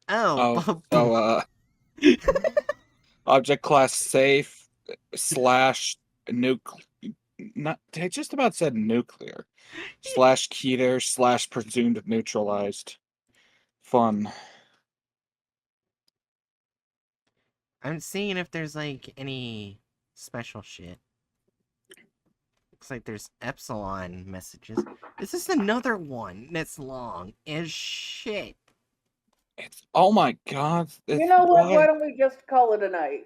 Oh, So, object class safe slash not, I just about said nuclear slash Keter slash presumed neutralized. Fun. I'm seeing if there's like any special shit. Looks like there's epsilon messages. This is another one that's long as shit. It's oh my god. You know what? Why don't we just call it a night?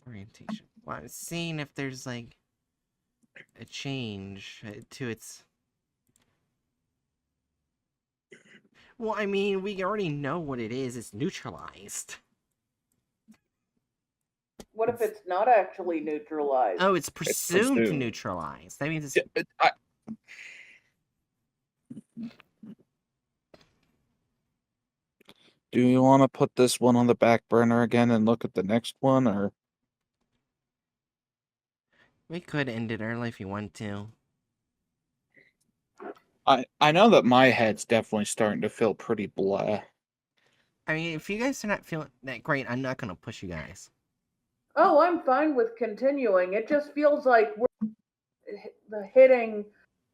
Orientation. Well, I'm seeing if there's like a change to its. Well, I mean, we already know what it is. It's neutralized. What if it's not actually neutralized? Oh, it's presumed neutralized. That means it's. Do you want to put this one on the back burner again and look at the next one, or? We could end it early if you want to. I know that my head's definitely starting to feel pretty blah. I mean, if you guys are not feeling that great, I'm not going to push you guys. Oh, I'm fine with continuing. It just feels like we're hitting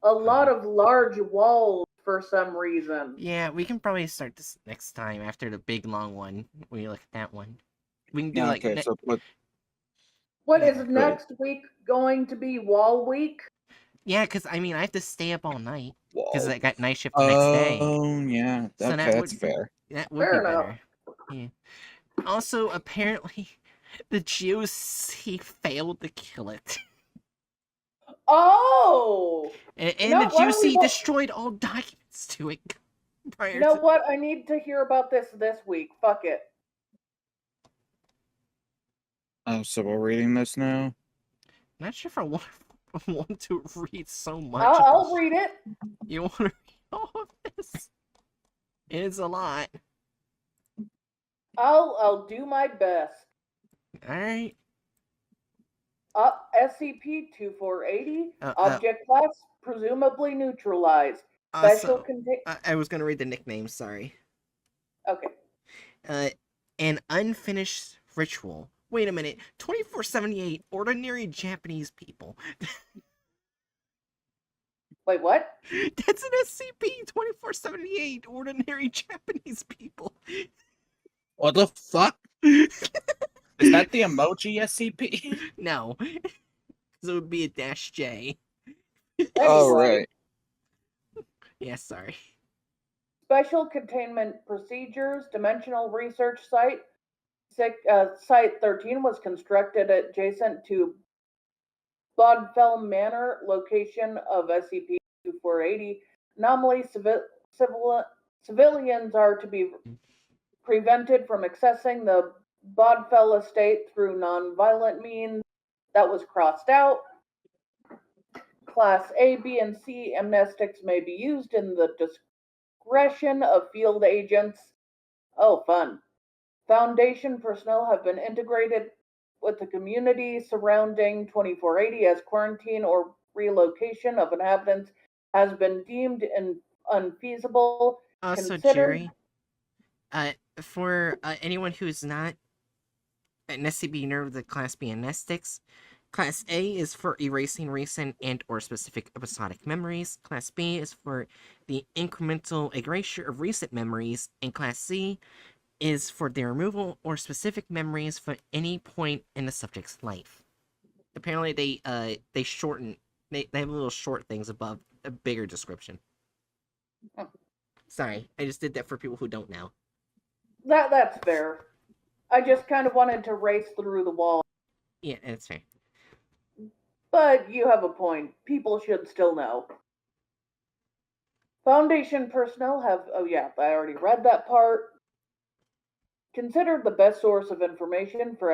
a lot of large walls for some reason. Yeah, we can probably start this next time after the big long one. We look at that one. We can do like. Okay, so what is next week going to be? Wall week? Yeah, because I mean, I have to stay up all night because I got night shift the next day. Oh, yeah. So okay, that's fair. That would be better. Yeah. Also, apparently, the GOC failed to kill it. Oh! And the GOC destroyed all documents to it. You know what? I need to hear about this week. Fuck it. Oh, so we're reading this now? Not sure if I want to read so much. I'll read it. You want to read all of this? It's a lot. I'll do my best. All right. SCP-2480, object class presumably neutralized. Special I was going to read the nicknames, sorry. Okay. An unfinished ritual. Wait a minute. 2478, ordinary Japanese people. Wait, what? That's an SCP-2478, ordinary Japanese people. What the fuck? Is that the emoji SCP? No. Because it would be a -J. Oh, right. Yeah, sorry. Special Containment Procedures, Dimensional Research Site. Site 13 was constructed adjacent to Bodfell Manor, location of SCP-2480. Anomaly civilians are to be prevented from accessing the Bodfell estate through non-violent means. That was crossed out. Class A, B, and C amnestics may be used in the discretion of field agents. Oh, fun. Foundation personnel have been integrated with the community surrounding 2480 as quarantine or relocation of inhabitants has been deemed unfeasible. Also, Jerry, for anyone who's not an SCP nerd of the Class B amnestics, Class A is for erasing recent and or specific episodic memories. Class B is for the incremental erasure of recent memories. And Class C is for the removal or specific memories for any point in the subject's life. Apparently, they shorten. They have little short things above a bigger description. Sorry, I just did that for people who don't know. That's fair. I just kind of wanted to race through the wall. Yeah, that's fair. But you have a point. People should still know. Foundation personnel have... Oh yeah, I already read that part. Considered the best source of information for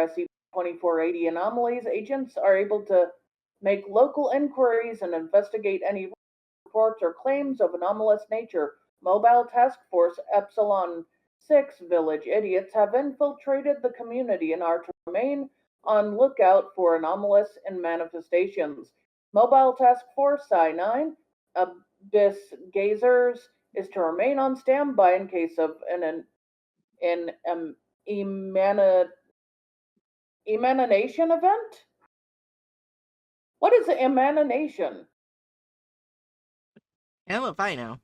SCP-2480 anomalies, agents are able to make local inquiries and investigate any reports or claims of anomalous nature. Mobile Task Force Epsilon 6 Village Idiots have infiltrated the community and are to remain on lookout for anomalous manifestations. Mobile Task Force Psi 9, Abyss Gazers, is to remain on standby in case of an emanation event. What is an emanation? Hell if I know.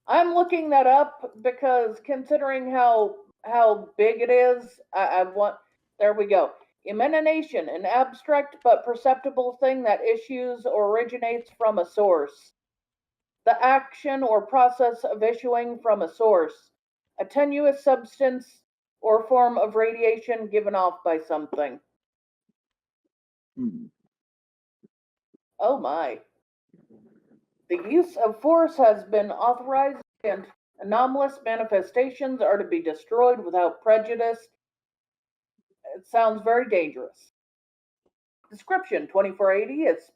I'm looking that up because considering how big it is, I want. There we go. Emanation, an abstract but perceptible thing that issues or originates from a source. The action or process of issuing from a source. A tenuous substance or form of radiation given off by something. Hmm. Oh my. The use of force has been authorized and anomalous manifestations are to be destroyed without prejudice. It sounds very dangerous. Description 2480 is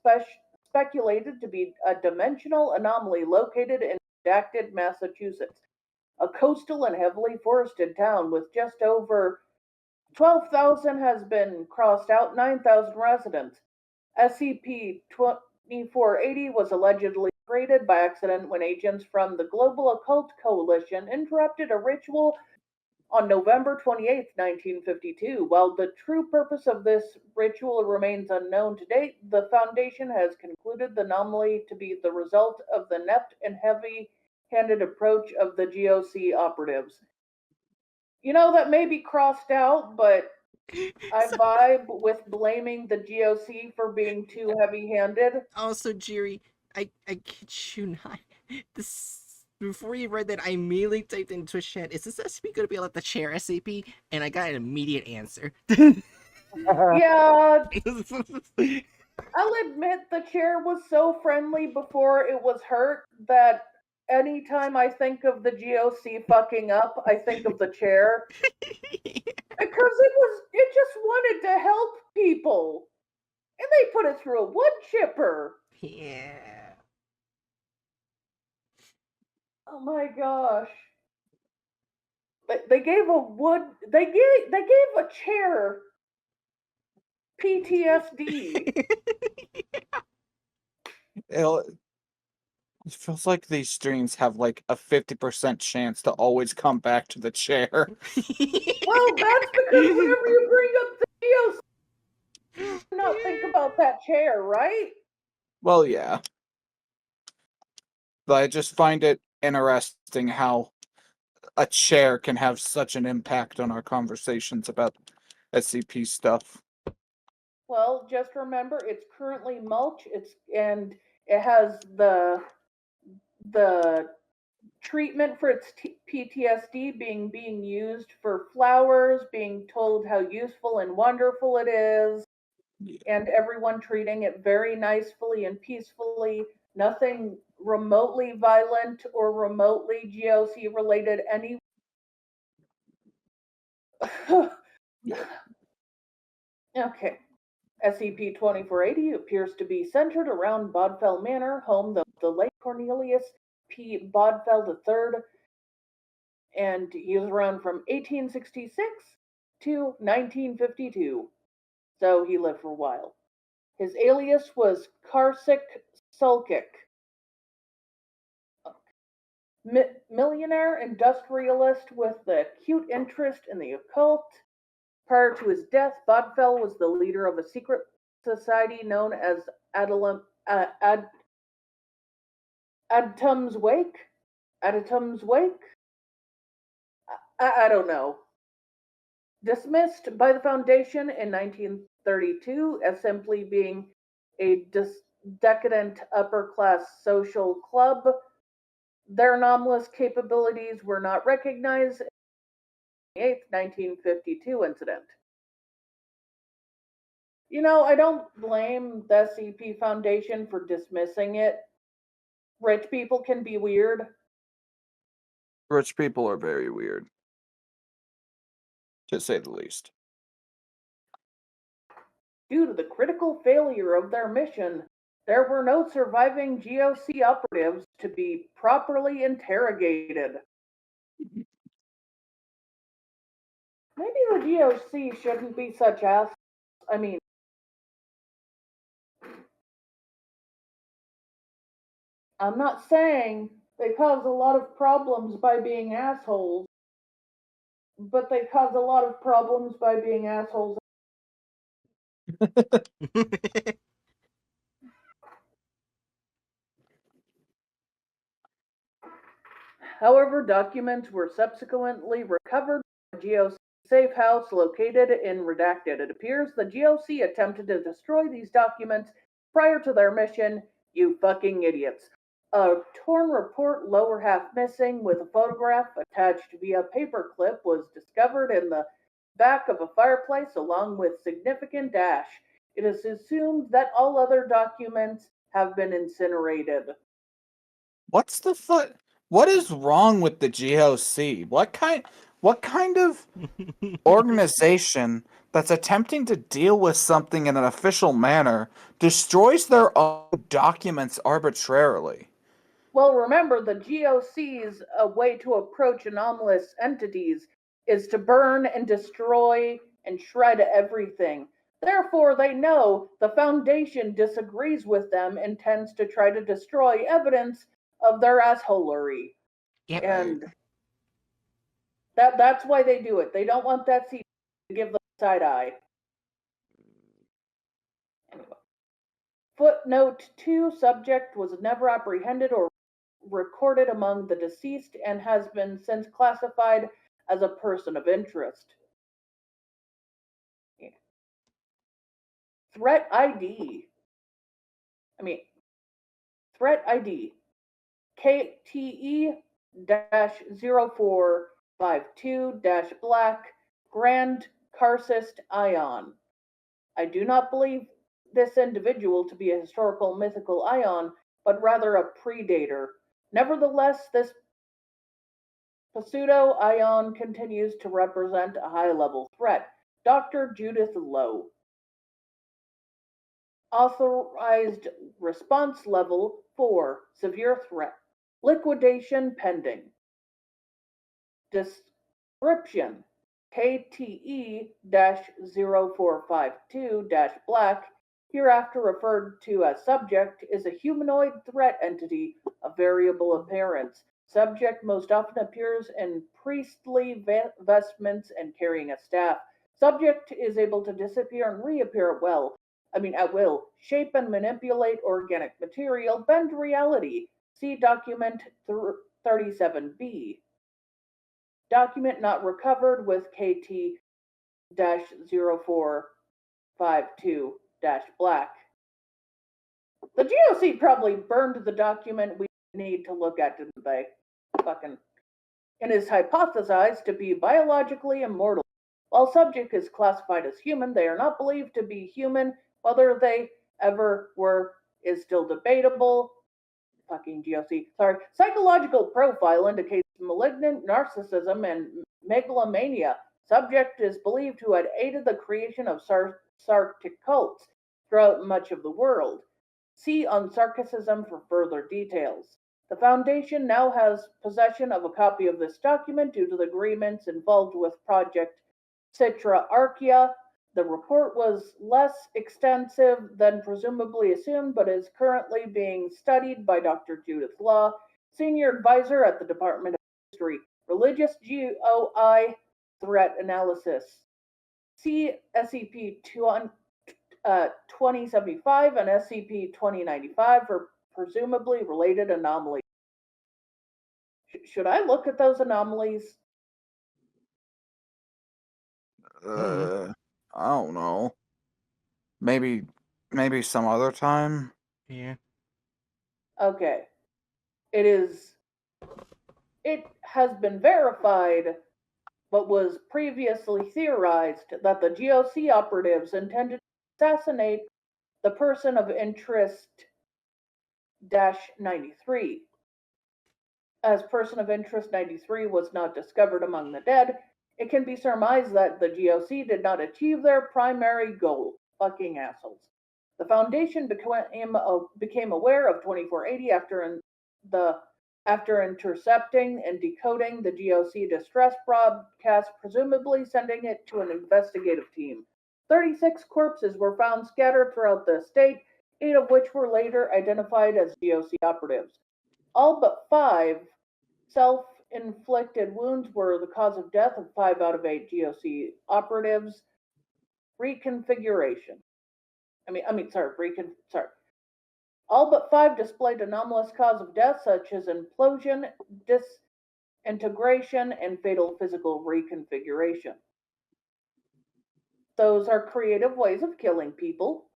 speculated to be a dimensional anomaly located in redacted Massachusetts, a coastal and heavily forested town with just over 12,000 has been crossed out, 9,000 residents. SCP 2480 was allegedly created by accident when agents from the Global Occult Coalition interrupted a ritual on November 28, 1952. While the true purpose of this ritual remains unknown to date, the Foundation has concluded the anomaly to be the result of the inept and heavy handed approach of the GOC operatives. You know, that may be crossed out, but I So, vibe with blaming the GOC for being too heavy handed. also, Jiri, I kid you not. This before you read that, I immediately typed into a chat, "Is this SCP going to be like the chair SCP?" And I got an immediate answer. Yeah, I'll admit the chair was so friendly before it was hurt that anytime I think of the GOC fucking up, I think of the chair. Because it just wanted to help people. And they put it through a wood chipper. Yeah. Oh my gosh. They gave a wood they gave a chair PTSD. It feels like these streams have like a 50% chance to always come back to the chair. Well, that's because whenever you bring up the GOC, you not think about that chair, right? Well, yeah. But I just find it interesting how a chair can have such an impact on our conversations about SCP stuff. Well, just remember it's currently mulch. And it has the treatment for its PTSD being used for flowers, being told how useful and wonderful it is, Yeah. and everyone treating it very nicely and peacefully. Nothing remotely violent or remotely GOC related any. Yeah. Okay. SCP-2480 appears to be centered around Bodfell Manor, home of the late Cornelius P. Bodfell III, and he was around from 1866 to 1952, so he lived for a while. His alias was Karsik Sulkik, millionaire industrialist with an acute interest in the occult. Prior to his death, Bodfell was the leader of a secret society known as Adtum's Wake. Adtum's Wake? I don't know. Dismissed by the Foundation in 1932 as simply being a decadent upper class social club, their anomalous capabilities were not recognized in the 8th, 1952 incident. You know, I don't blame the SCP Foundation for dismissing it. Rich people can be weird. Rich people are very weird, to say the least. Due to the critical failure of their mission, there were no surviving GOC operatives to be properly interrogated. Maybe the GOC shouldn't be such assholes. I mean, I'm not saying They cause a lot of problems by being assholes, but they cause a lot of problems by being assholes. However, documents were subsequently recovered from a GOC safe house located in Redacted. It appears the GOC attempted to destroy these documents prior to their mission. You fucking idiots. A torn report, lower half missing, with a photograph attached via paperclip, was discovered in the back of a fireplace along with significant ash. It is assumed that all other documents have been incinerated. What's the foot? What is wrong with the GOC? What kind of organization that's attempting to deal with something in an official manner destroys their own documents arbitrarily? Well, remember, the GOC's way to approach anomalous entities is to burn and destroy and shred everything. Therefore, they know the Foundation disagrees with them and tends to try to destroy evidence of their assholery. Yep. And that's why they do it. They don't want that seat to give them side eye. Anyway. Footnote 2, subject was never apprehended or recorded among the deceased and has been since classified as a person of interest. Yeah. Threat ID. Threat ID KTE-0452-Black Grand Karcist Ion. I do not believe this individual to be a historical mythical ion, but rather a predator. Nevertheless, this pseudo-ion continues to represent a high-level threat. Dr. Judith Lowe. Authorized response level 4, severe threat. Liquidation pending. Description KTE-0452-Black, hereafter referred to as subject, is a humanoid threat entity of variable appearance. Subject most often appears in priestly vestments and carrying a staff. Subject is able to disappear and reappear at will, shape and manipulate organic material, bend reality. See document 37B. Document not recovered with KT-0452-Black. The GOC probably burned the document we need to look at, didn't they? Fucking. And is hypothesized to be biologically immortal. While subject is classified as human, they are not believed to be human. Whether they ever were is still debatable. Fucking GOC. Sorry. Psychological profile indicates malignant narcissism and megalomania. Subject is believed to have aided the creation of Sarctic cults throughout much of the world. See on Sarcasm for further details. The Foundation now has possession of a copy of this document due to the agreements involved with Project Citra Archaea. The report was less extensive than presumably assumed, but is currently being studied by Dr. Judith Law, Senior Advisor at the Department of History, Religious GOI Threat Analysis. See SCP 2075 and SCP 2095 for presumably related anomalies. Should I look at those anomalies? I don't know. Maybe some other time. Yeah. Okay. It has been verified, but was previously theorized that the GOC operatives intended to assassinate the person of interest 93. As person of interest 93 was not discovered among the dead, it can be surmised that the GOC did not achieve their primary goal. Fucking assholes. The Foundation became aware of 2480 after intercepting and decoding the GOC distress broadcast, presumably sending it to an investigative team. 36 corpses were found scattered throughout the state, 8 of which were later identified as GOC operatives. All but 5 self-inflicted wounds were the cause of death of 5 out of 8 GOC operatives. Reconfiguration. Sorry. All but 5 displayed anomalous cause of death, such as implosion, disintegration, and fatal physical reconfiguration. Those are creative ways of killing people.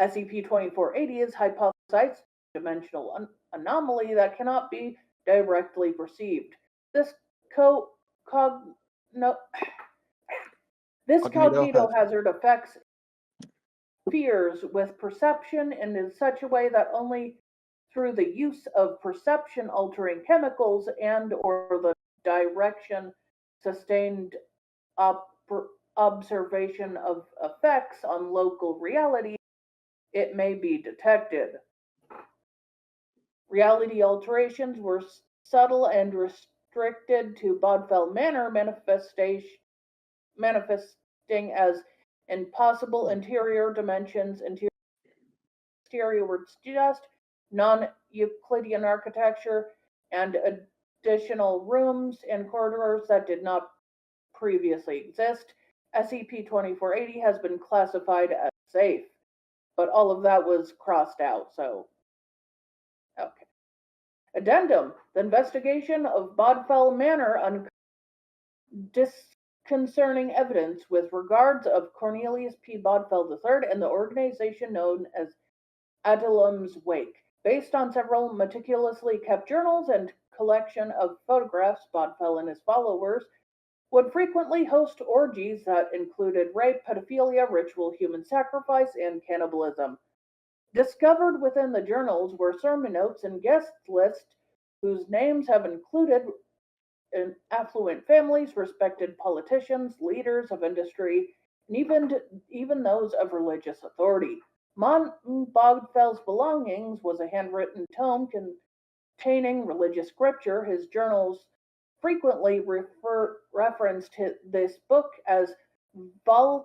SCP-2480 is hypothesized dimensional anomaly that cannot be directly perceived. This co- cog- no, this cognito hazard affects spheres with perception and in such a way that only through the use of perception altering chemicals and or the direction sustained observation of effects on local reality it may be detected. Reality alterations were subtle and restricted to Bodfell Manor, manifesting as impossible interior dimensions, exterior words just, non-Euclidean architecture, and additional rooms and corridors that did not previously exist. SCP-2480 has been classified as safe, but all of that was crossed out, so okay. Addendum: the investigation of Bodfell Manor uncovered disconcerting evidence with regards of Cornelius P. Bodfell III and the organization known as Adullam's Wake. Based on several meticulously kept journals and collection of photographs, Bodfell and his followers would frequently host orgies that included rape, pedophilia, ritual human sacrifice, and cannibalism. Discovered within the journals were sermon notes and guest lists whose names have included in affluent families, respected politicians, leaders of industry, and even those of religious authority. Mon Bogfell's belongings was a handwritten tome containing religious scripture. His journals frequently referenced this book as Valkazaran.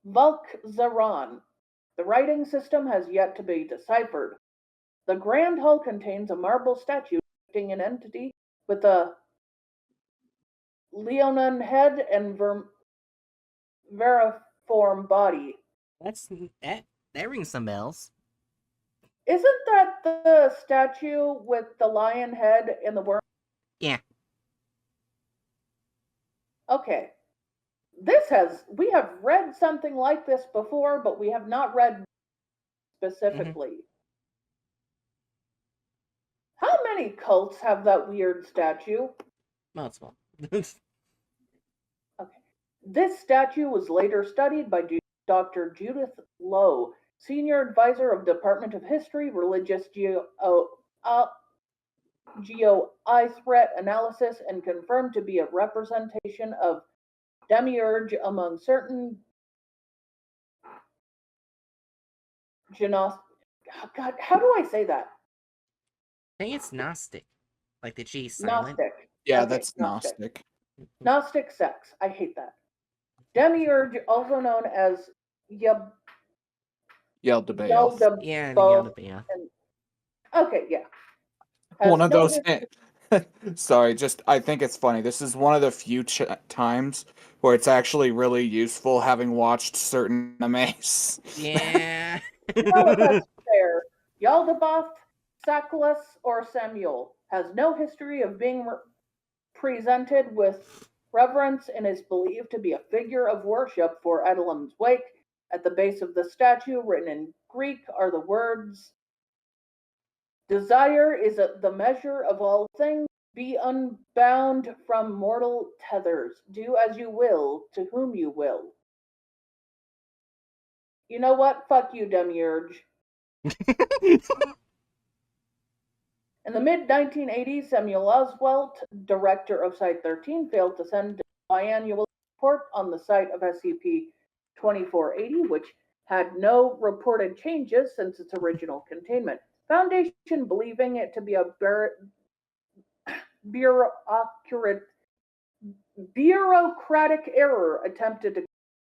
Valkzaran. The writing system has yet to be deciphered. The Grand Hall contains a marble statue depicting an entity with a leonine head and veriform body. That rings some bells. Isn't that the statue with the lion head and the worm? Yeah. Okay. We have read something like this before, but we have not read specifically. Mm-hmm. How many cults have that weird statue? Multiple. Okay. This statue was later studied by Dr. Judith Lowe, Senior Advisor of Department of History, Religious GeoI Threat Analysis, and confirmed to be a representation of Demiurge among certain God, how do I say that? I think it's Gnostic. Like the G silent. Gnostic. Yeah, okay, that's Gnostic. Gnostic sects. I hate that. Demiurge, also known as Yaldabaoth. Yeah, Yaldabaoth. Okay, yeah. One of those. Sorry, I think it's funny. This is one of the few times where it's actually really useful having watched certain animes. Yeah. No, that's fair. Yaldabaoth, Saklas, or Samuel has no history of being presented with reverence and is believed to be a figure of worship for Adullam's Wake. At the base of the statue, written in Greek, are the words, "Desire is the measure of all things. Be unbound from mortal tethers. Do as you will, to whom you will." You know what? Fuck you, Demiurge. In the mid-1980s, Samuel Oswalt, director of Site-13, failed to send a biannual report on the site of SCP-2480, which had no reported changes since its original containment. Foundation, believing it to be a bureaucratic error, attempted to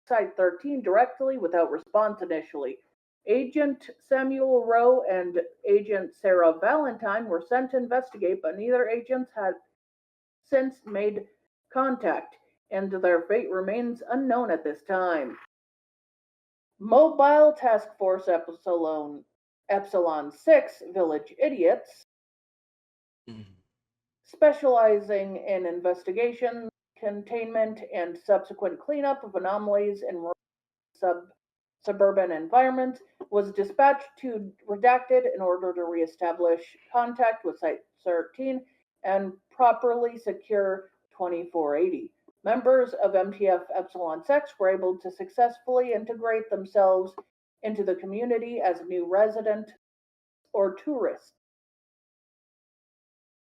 Site-13 directly without response initially. Agent Samuel Rowe and Agent Sarah Valentine were sent to investigate, but neither agents had since made contact, and their fate remains unknown at this time. Mobile Task Force Epsilon 6 Village Idiots, specializing in investigation, containment, and subsequent cleanup of anomalies in suburban environments, was dispatched to Redacted in order to reestablish contact with Site 13 and properly secure 2480. Members of MTF Epsilon 6 were able to successfully integrate themselves into the community as new resident or tourists.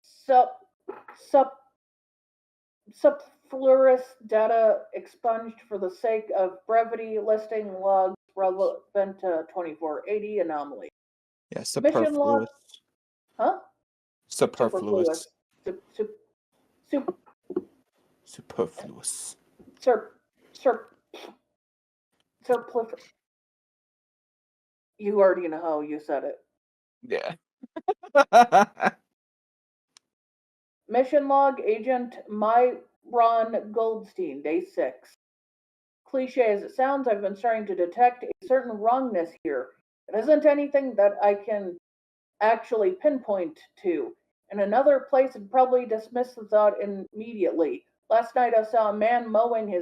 Sup, sup, Subfluorous data expunged for the sake of brevity, listing logs relevant to 2480 anomaly. Yeah, Mission log, superfluous. huh? Superfluous. Sup, sup, sup, Superfluous. sur, sur, surplif. You already know how you said it. Yeah. Mission log, Agent Myron Goldstein, day 6. Cliche as it sounds, I've been starting to detect a certain wrongness here. It isn't anything that I can actually pinpoint to. In another place, I'd probably dismiss the thought immediately. Last night, I saw a man mowing his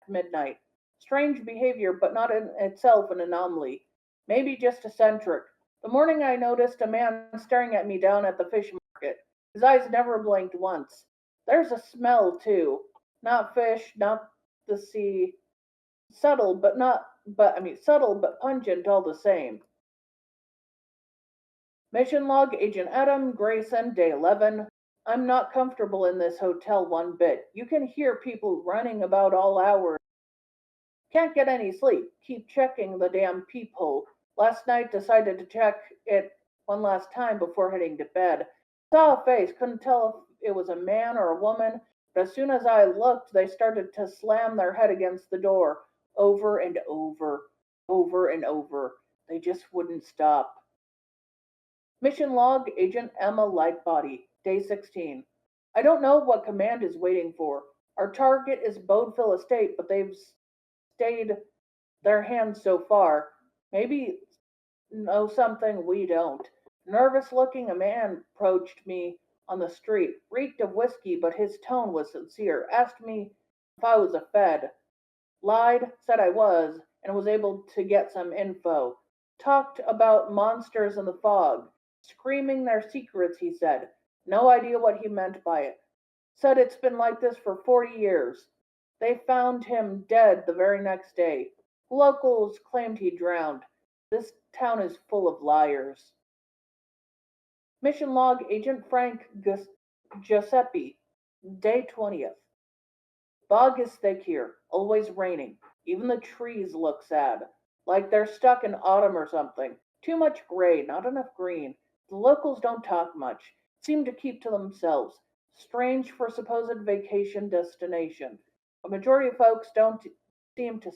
at midnight. Strange behavior, but not in itself an anomaly. Maybe just eccentric. The morning, I noticed a man staring at me down at the fish market. His eyes never blinked once. There's a smell, too. Not fish, not the sea. Subtle but pungent all the same. Mission log, Agent Adam Grayson, day 11. I'm not comfortable in this hotel one bit. You can hear people running about all hours. Can't get any sleep. Keep checking the damn peephole. Last night decided to check it one last time before heading to bed. Saw a face, couldn't tell if it was a man or a woman, but as soon as I looked, they started to slam their head against the door over and over and over. They just wouldn't stop. Mission log, Agent Emma Lightbody, day 16. I don't know what command is waiting for. Our target is Bodeville Estate, but they've stayed their hands so far. Maybe know something we don't. Nervous looking, a man approached me on the street, reeked of whiskey, but his tone was sincere. Asked me if I was a Fed. Lied, said I was, and was able to get some info. Talked about monsters in the fog. Screaming their secrets, he said. No idea what he meant by it. Said it's been like this for 40 years. They found him dead the very next day. Locals claimed he drowned. This town is full of liars. Mission log, Agent Frank Giuseppe, day 20th. Fog is thick here, always raining. Even the trees look sad, like they're stuck in autumn or something. Too much gray, not enough green. The locals don't talk much, seem to keep to themselves. Strange for supposed vacation destination. A majority of folks don't seem to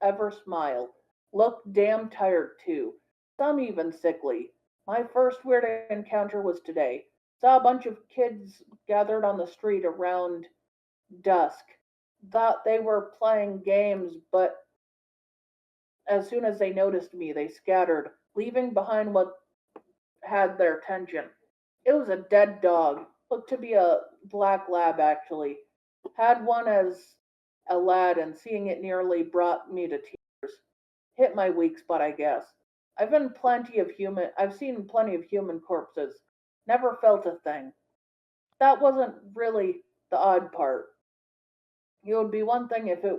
ever smile. Look damn tired too. Some even sickly. My first weird encounter was today. Saw a bunch of kids gathered on the street around dusk. Thought they were playing games, but as soon as they noticed me, they scattered, leaving behind what had their attention. It was a dead dog. Looked to be a black lab, actually. Had one as a lad, and seeing it nearly brought me to tears. Hit my weak spot, I guess. I've seen plenty of human corpses. Never felt a thing. That wasn't really the odd part. It would be one thing if they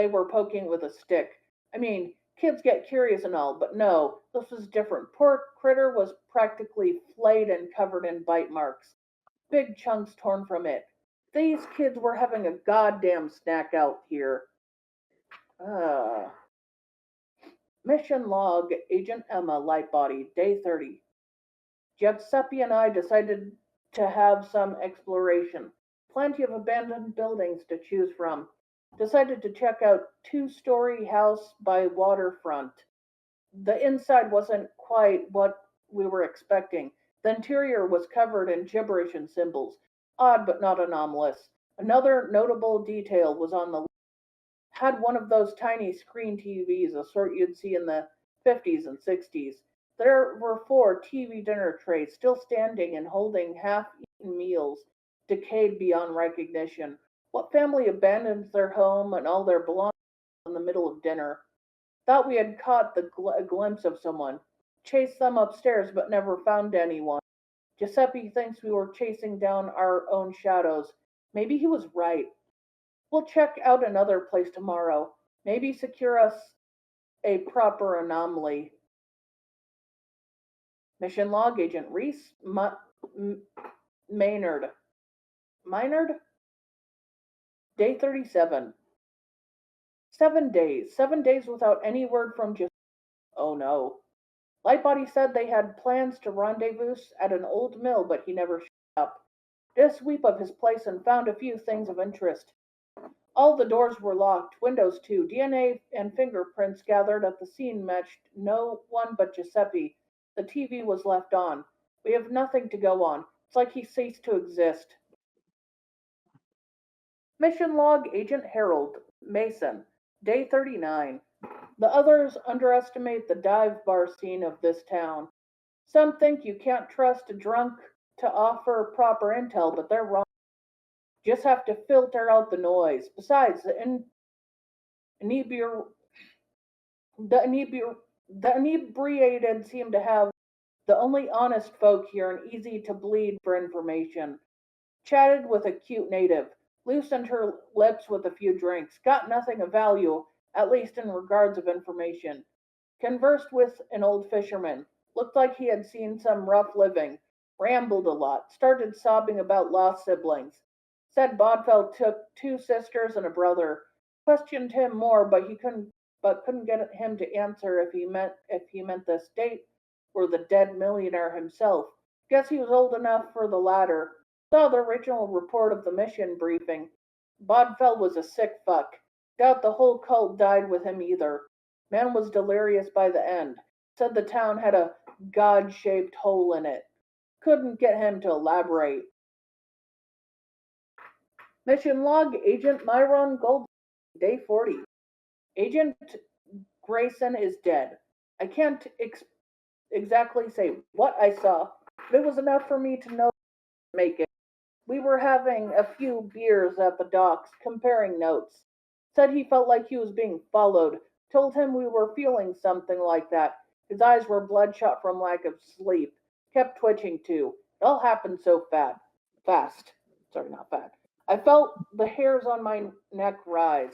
were poking with a stick. I mean, kids get curious and all, but no, this was different. Poor critter was practically flayed and covered in bite marks. Big chunks torn from it. These kids were having a goddamn snack out here. Uh, Mission log, Agent Emma Lightbody, day 30. Giuseppe and I decided to have some exploration. Plenty of abandoned buildings to choose from. Decided to check out two-story house by waterfront. The inside wasn't quite what we were expecting. The interior was covered in gibberish and symbols, odd but not anomalous. Another notable detail was on the had one of those tiny screen TVs, a sort you'd see in the 50s and 60s. There were four TV dinner trays still standing and holding half eaten meals, decayed beyond recognition. What family abandons their home and all their belongings in the middle of dinner? Thought we had caught a glimpse of someone. Chased them upstairs but never found anyone. Giuseppe thinks we were chasing down our own shadows. Maybe he was right. We'll check out another place tomorrow. Maybe secure us a proper anomaly. Mission log agent Reese Maynard. Maynard? Day 37. 7 days. 7 days without any word from just. Oh no. Lightbody said they had plans to rendezvous at an old mill, but he never showed up. Did a sweep of his place and found a few things of interest. All the doors were locked, windows too. DNA and fingerprints gathered at the scene matched no one but Giuseppe. The TV was left on. We have nothing to go on. It's like he ceased to exist. Mission log Agent Harold Mason, day 39. The others underestimate the dive bar scene of this town. Some think you can't trust a drunk to offer proper intel, but they're wrong. Just have to filter out the noise. Besides, inebri- the inebriated seem to have the only honest folk here and easy to bleed for information. Chatted with a cute native, loosened her lips with a few drinks, got nothing of value, at least in regards of information. Conversed with an old fisherman, looked like he had seen some rough living, rambled a lot, started sobbing about lost siblings. Said Bodfell took two sisters and a brother. Questioned him more, but couldn't get him to answer if he meant the estate or the dead millionaire himself. Guess he was old enough for the latter. Saw the original report of the mission briefing. Bodfell was a sick fuck. Doubt the whole cult died with him either. Man was delirious by the end. Said the town had a god-shaped hole in it. Couldn't get him to elaborate. Mission log Agent Myron Gold, day 40. Agent Grayson is dead. I can't exactly say what I saw, but it was enough for me to know to make it. We were having a few beers at the docks, comparing notes. Said he felt like he was being followed. Told him we were feeling something like that. His eyes were bloodshot from lack of sleep. Kept twitching too. It all happened so fast. Sorry, not fast. I felt the hairs on my neck rise.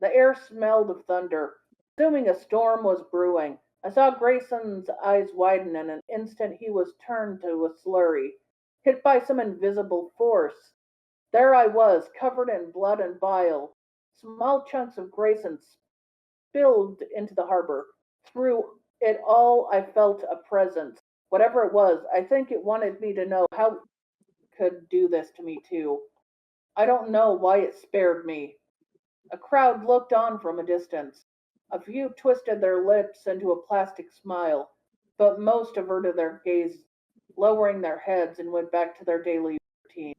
The air smelled of thunder. Assuming a storm was brewing. I saw Grayson's eyes widen. In an instant he was turned to a slurry, hit by some invisible force. There I was, covered in blood and bile. Small chunks of Grayson spilled into the harbor. Through it all, I felt a presence. Whatever it was, I think it wanted me to know how it could do this to me too. I don't know why it spared me. A crowd looked on from a distance. A few twisted their lips into a plastic smile, but most averted their gaze, lowering their heads, and went back to their daily routine.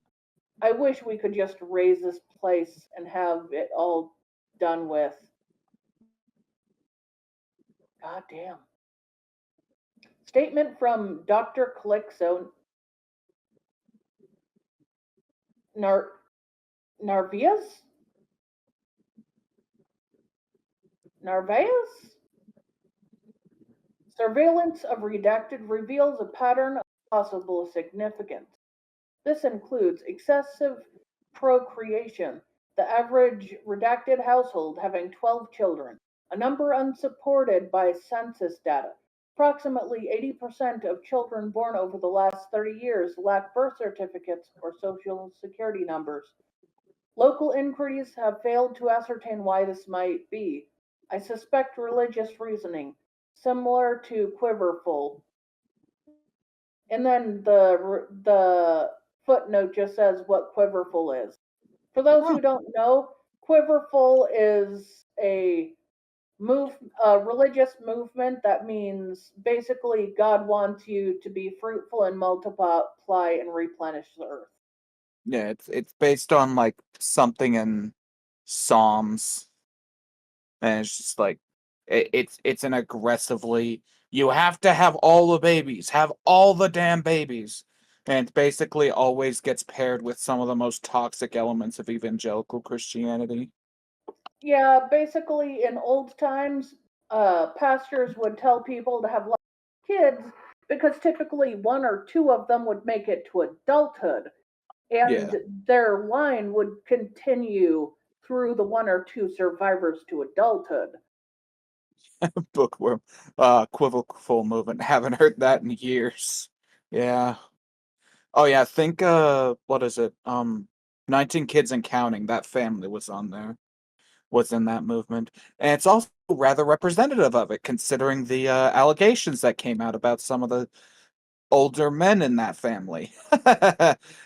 I wish we could just raise this place and have it all done with. God damn. Statement from Dr. Calixto Nar- Narvaez? Narvaez? Surveillance of redacted reveals a pattern of possible significance. This includes excessive procreation, the average redacted household having 12 children, a number unsupported by census data. Approximately 80% of children born over the last 30 years lack birth certificates or social security numbers. Local inquiries have failed to ascertain why this might be. I suspect religious reasoning, similar to Quiverful. And then the footnote just says what Quiverful is. For those who don't know, Quiverful is a religious movement that means basically God wants you to be fruitful and multiply and replenish the earth. Yeah, it's based on like something in Psalms, and it's just like it's an aggressively you have to have all the babies, have all the damn babies, and it basically always gets paired with some of the most toxic elements of evangelical Christianity. Yeah, basically in old times, pastors would tell people to have lots of kids because typically one or two of them would make it to adulthood, Yeah, and their line would continue through the one or two survivors to adulthood. bookworm, quivocal movement. Haven't heard that in years. Yeah. Oh yeah, think what is it? 19 Kids and Counting, that family was on there. Was in that movement. And it's also rather representative of it, considering the allegations that came out about some of the older men in that family.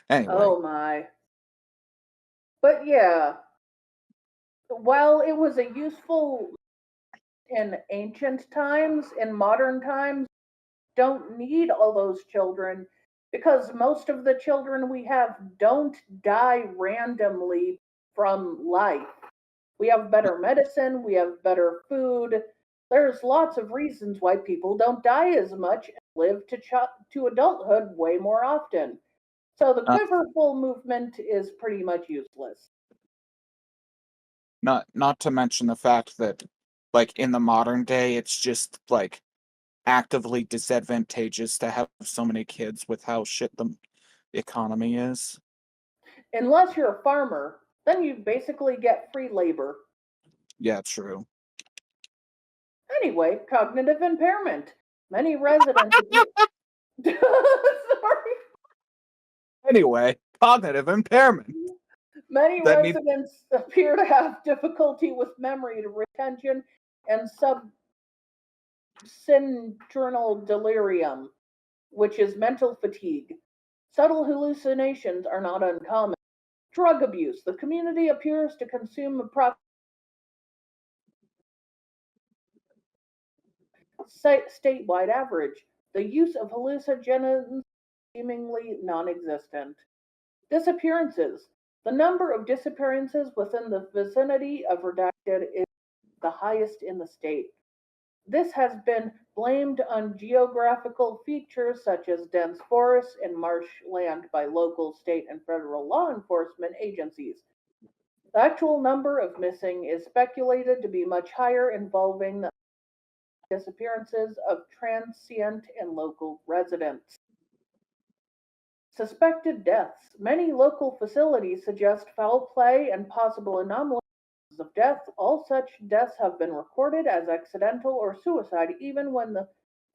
Anyway, Oh my. But yeah, while it was a useful in ancient times, in modern times, don't need all those children because most of the children we have don't die randomly from life. We have better medicine, we have better food. There's lots of reasons why people don't die as much and live to adulthood way more often. So the not quiverful movement is pretty much useless. not to mention the fact that like in the modern day it's just like actively disadvantageous to have so many kids with how shit the economy is. Unless you're a farmer, then you basically get free labor. Yeah, true. Anyway, cognitive impairment. Many residents appear. Sorry. Anyway, cognitive impairment. Many That need residents appear to have difficulty with memory retention and subsyndrenal delirium, which is mental fatigue. Subtle hallucinations are not uncommon. Drug abuse. The community appears to consume approximately statewide average. The use of hallucinogens seemingly non-existent. Disappearances. The number of disappearances within the vicinity of redacted is the highest in the state. This has been blamed on geographical features such as dense forests and marshland by local, state, and federal law enforcement agencies. The actual number of missing is speculated to be much higher, involving the disappearances of transient and local residents. Suspected deaths. Many local facilities suggest foul play and possible anomalies of death. All such deaths have been recorded as accidental or suicide, even when the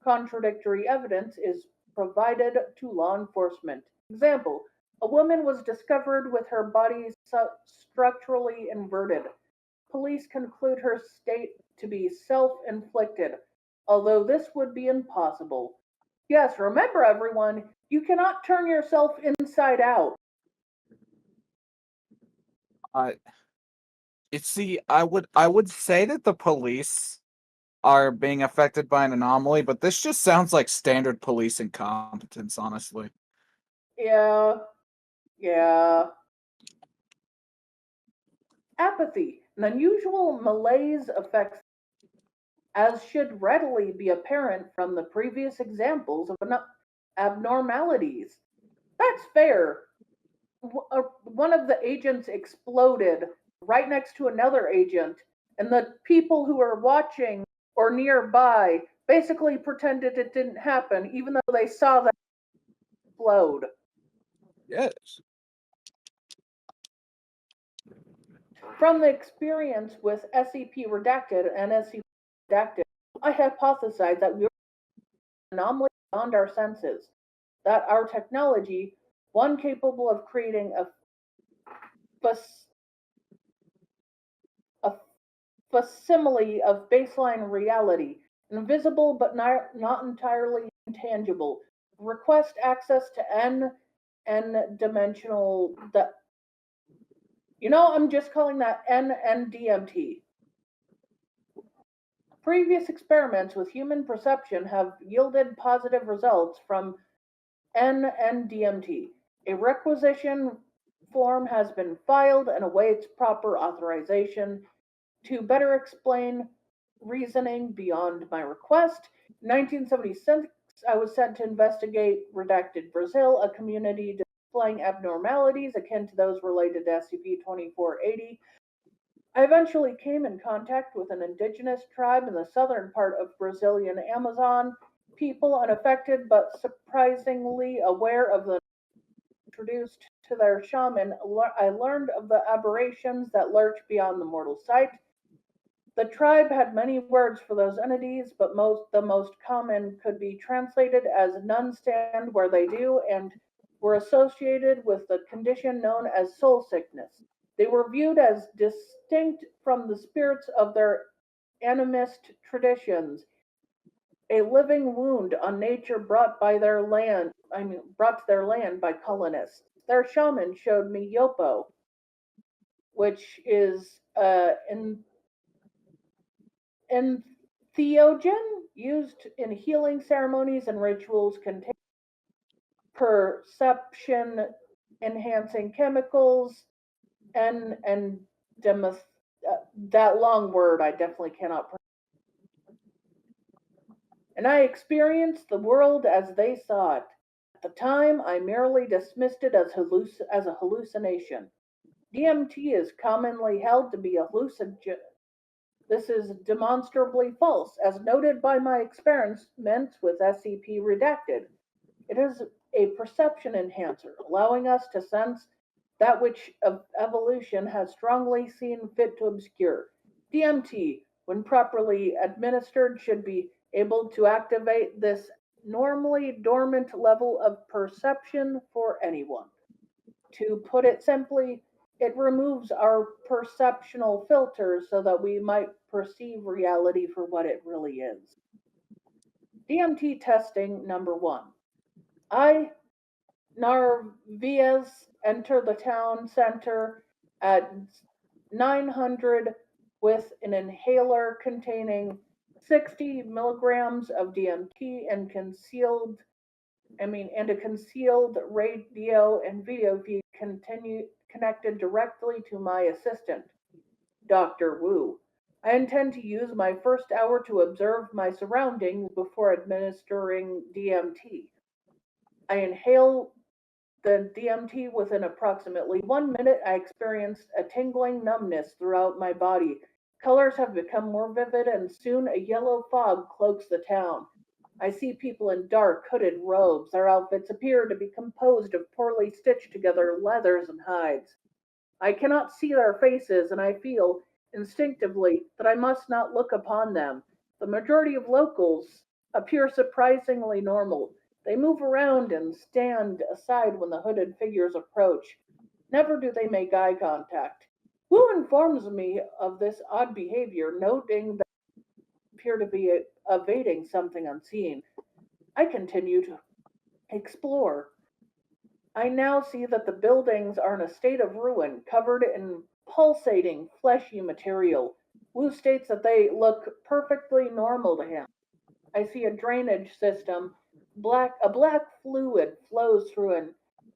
contradictory evidence is provided to law enforcement. Example: a woman was discovered with her body structurally inverted. Police conclude her state to be self inflicted, although this would be impossible. Yes, remember everyone, you cannot turn yourself inside out. I see. I would say that the police are being affected by an anomaly, but this just sounds like standard police incompetence, honestly. Yeah, yeah. Apathy. An unusual malaise affects, as should readily be apparent from the previous examples of abnormalities. That's fair. One of the agents exploded right next to another agent, and the people who were watching or nearby basically pretended it didn't happen, even though they saw that explode. Yes. From the experience with SCP redacted and SCP redacted, I hypothesize that we are anomaly beyond our senses, that our technology, one capable of creating a facsimile of baseline reality, invisible but not entirely intangible, request access to n dimensional I'm just calling that NNDMT. Previous experiments with human perception have yielded positive results from NNDMT. A requisition form has been filed and awaits proper authorization. To better explain reasoning beyond my request, in 1976 I was sent to investigate Redacted Brazil, a community displaying abnormalities akin to those related to SCP-2480. I eventually came in contact with an indigenous tribe in the southern part of Brazilian Amazon, people unaffected but surprisingly aware of the introduced to their shaman. I learned of the aberrations that lurch beyond the mortal sight. The tribe had many words for those entities, but the most common could be translated as none stand where they do and were associated with the condition known as soul sickness. They were viewed as distinct from the spirits of their animist traditions, a living wound on nature brought to their land by colonists. Their shaman showed me yopo, which is entheogen used in healing ceremonies and rituals, containing perception enhancing chemicals and demoth- that long word I definitely cannot pronounce. And I experienced the world as they saw it. At the time, I merely dismissed it as a hallucination. DMT is commonly held to be a hallucinogen. This is demonstrably false, as noted by my experiments with SCP Redacted. It is a perception enhancer, allowing us to sense that which evolution has strongly seen fit to obscure. DMT, when properly administered, should be able to activate this normally dormant level of perception for anyone. To put it simply, it removes our perceptional filters so that we might perceive reality for what it really is. DMT testing number one. I, Narvaez, enter the town center at 900 with an inhaler containing 60 milligrams of DMT and a concealed radio and video feed connected directly to my assistant, Dr. Wu. I intend to use my first hour to observe my surroundings before administering DMT. I inhale the DMT. Within approximately 1 minute, I experienced a tingling numbness throughout my body. Colors have become more vivid, and soon a yellow fog cloaks the town. I see people in dark, hooded robes. Their outfits appear to be composed of poorly stitched together leathers and hides. I cannot see their faces, and I feel instinctively that I must not look upon them. The majority of locals appear surprisingly normal. They move around and stand aside when the hooded figures approach. Never do they make eye contact. Wu informs me of this odd behavior, noting that they appear to be evading something unseen. I continue to explore. I now see that the buildings are in a state of ruin, covered in pulsating, fleshy material. Wu states that they look perfectly normal to him. I see a drainage system. A black fluid flows through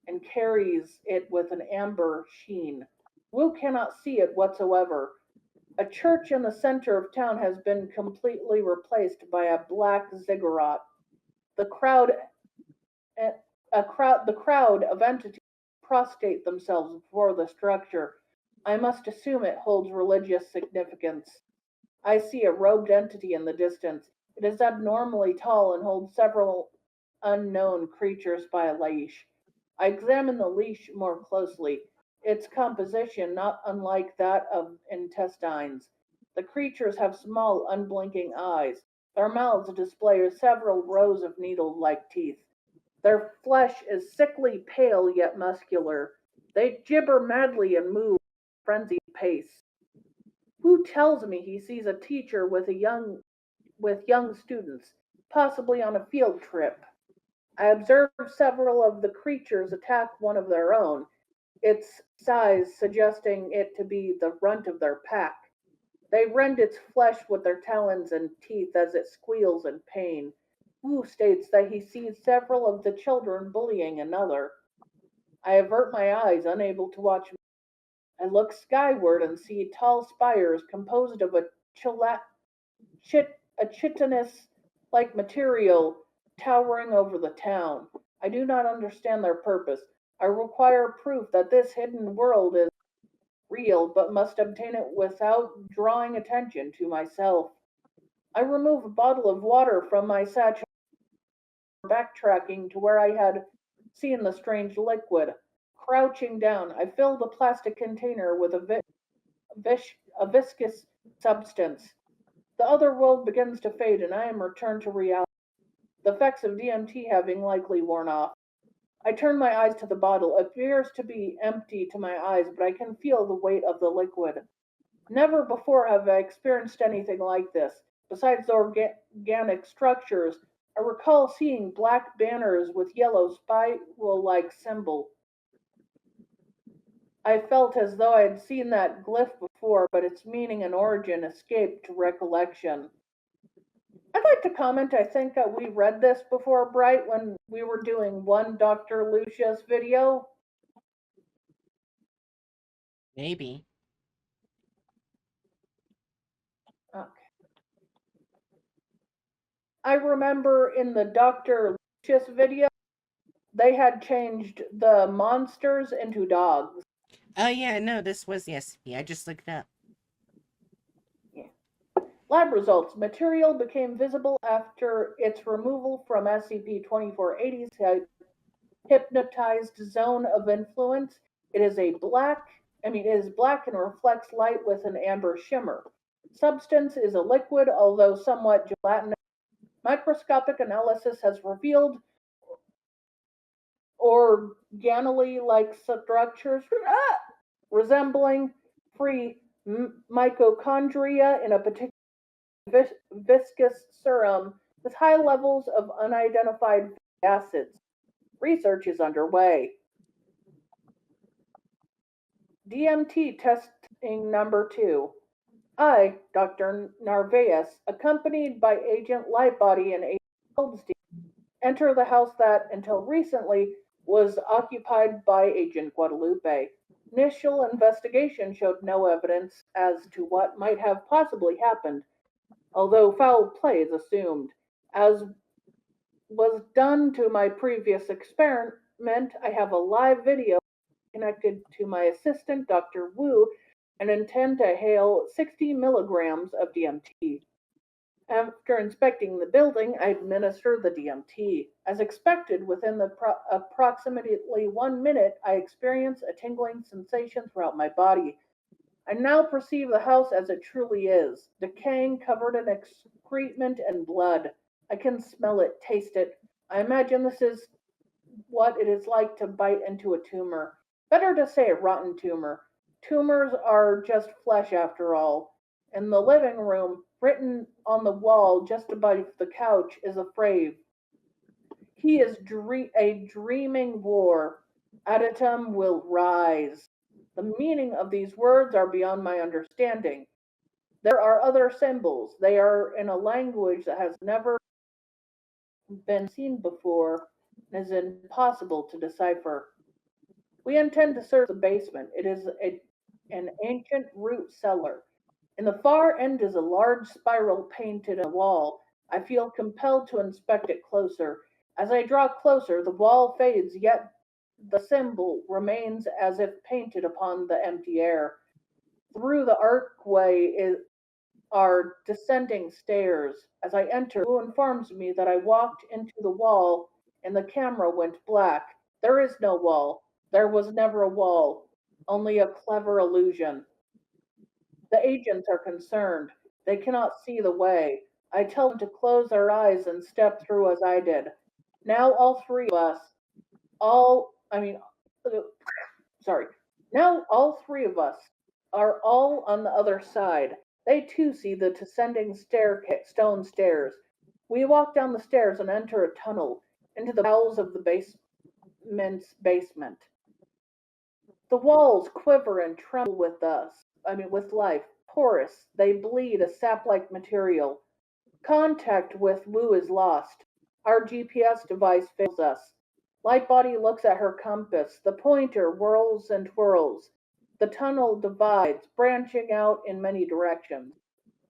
and carries it with an amber sheen. Wu cannot see it whatsoever. A church in the center of town has been completely replaced by a black ziggurat. The crowd the crowd of entities prostrate themselves before the structure. I must assume it holds religious significance. I see a robed entity in the distance. It is abnormally tall and holds several unknown creatures by a leash. I examine the leash more closely. Its composition not unlike that of intestines. The creatures have small, unblinking eyes. Their mouths display several rows of needle-like teeth. Their flesh is sickly pale yet muscular. They gibber madly and move at a frenzied pace. Who tells me he sees a teacher with young students, possibly on a field trip? I observe several of the creatures attack one of their own. its size suggesting it to be the runt of their pack. They rend its flesh with their talons and teeth as it squeals in pain. Wu states that he sees several of the children bullying another. I avert my eyes, unable to watch. I look skyward and see tall spires composed of a chitinous like material towering over the town. I do not understand their purpose. I require proof that this hidden world is real, but must obtain it without drawing attention to myself. I remove a bottle of water from my satchel, backtracking to where I had seen the strange liquid. Crouching down, I fill the plastic container with a viscous substance. The other world begins to fade, and I am returned to reality, the effects of DMT having likely worn off. I turn my eyes to the bottle. It appears to be empty to my eyes, but I can feel the weight of the liquid. Never before have I experienced anything like this. Besides the organic structures, I recall seeing black banners with yellow spiral like symbol. I felt as though I had seen that glyph before, but its meaning and origin escaped recollection. I'd like to comment, I think we read this before, Bright, when we were doing one Dr. Lucius video. Maybe. Okay. I remember in the Dr. Lucius video, they had changed the monsters into dogs. Oh yeah, no, this was the SCP. I just looked it up. Yeah. Lab results. Material became visible after its removal from SCP-2480's hypnotized zone of influence. It is black and reflects light with an amber shimmer. Substance is a liquid, although somewhat gelatinous. Microscopic analysis has revealed organelle-like structures resembling free mitochondria in a particular viscous serum with high levels of unidentified acids. Research is underway. DMT testing number 2. I, Dr. Narvaez, accompanied by Agent Lightbody and Agent Goldstein, enter the house that, until recently, was occupied by Agent Guadalupe. Initial investigation showed no evidence as to what might have possibly happened, although foul play is assumed. As was done to my previous experiment, I have a live video connected to my assistant, Dr. Wu, and intend to hail 60 milligrams of DMT. After inspecting the building, I administer the DMT. As expected, within approximately 1 minute, I experience a tingling sensation throughout my body. I now perceive the house as it truly is, decaying, covered in excrement and blood. I can smell it, taste it. I imagine this is what it is like to bite into a tumor. Better to say a rotten tumor. Tumors are just flesh after all. In the living room, written on the wall just above the couch, is a phrase. He is a dreaming war. Adatum will rise. The meaning of these words are beyond my understanding. There are other symbols. They are in a language that has never been seen before and is impossible to decipher. We intend to search the basement. It is an ancient root cellar. In the far end is a large spiral painted on the wall. I feel compelled to inspect it closer. As I draw closer, the wall fades, yet the symbol remains as if painted upon the empty air. Through the archway are descending stairs. As I enter, Wu informs me that I walked into the wall and the camera went black. There is no wall. There was never a wall, only a clever illusion. The agents are concerned. They cannot see the way. I tell them to close their eyes and step through as I did. Now all three of us, all, I mean, uh, sorry. Now all three of us are all on the other side. They too see the descending stone stairs. We walk down the stairs and enter a tunnel into the bowels of the basement's basement. The walls quiver and tremble with life. Porous, they bleed a sap-like material. Contact with Wu is lost. Our GPS device fails us. Lightbody looks at her compass. The pointer whirls and twirls. The tunnel divides, branching out in many directions.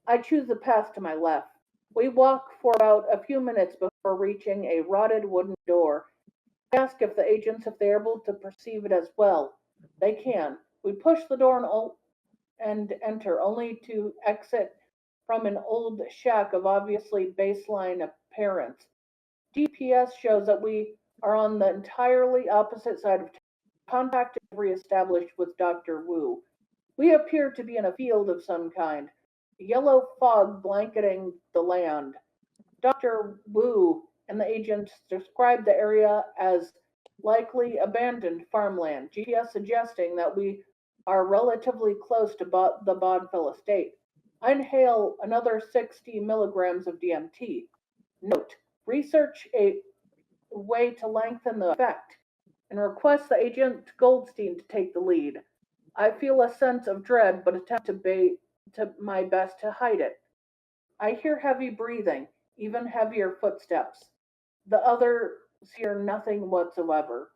I choose the path to my left. We walk for about a few minutes before reaching a rotted wooden door. I ask if the agents if they're able to perceive it as well. They can. We push the door and enter, only to exit from an old shack of obviously baseline appearance. GPS shows that we are on the entirely opposite side of town. Contact is reestablished with Dr. Wu. We appear to be in a field of some kind, a yellow fog blanketing the land. Dr. Wu and the agents described the area as likely abandoned farmland, GPS suggesting that we are relatively close to the Bodville estate. I inhale another 60 milligrams of DMT. Note, research a way to lengthen the effect and request the agent Goldstein to take the lead. I feel a sense of dread but attempt to my best to hide it. I hear heavy breathing, even heavier footsteps. The others hear nothing whatsoever.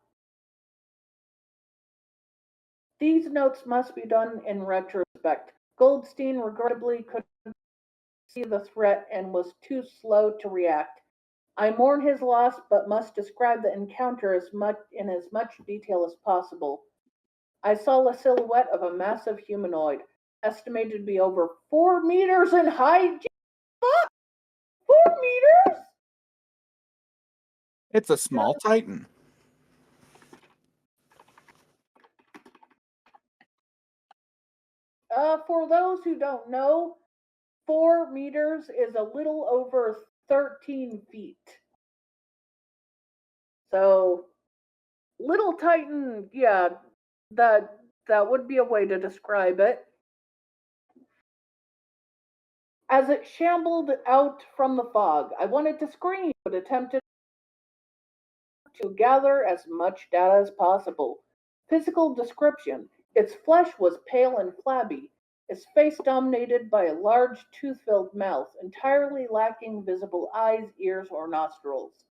These notes must be done in retrospect. Goldstein regrettably couldn't see the threat and was too slow to react. I mourn his loss, but must describe the encounter in as much detail as possible. I saw the silhouette of a massive humanoid, estimated to be over 4 meters in height. 4 meters? It's a small titan. For those who don't know, 4 meters is a little over 13 feet. So, Little Titan, yeah, that would be a way to describe it. As it shambled out from the fog, I wanted to scream, but attempted to gather as much data as possible. Physical description: its flesh was pale and flabby, its face dominated by a large tooth-filled mouth, entirely lacking visible eyes, ears, or nostrils.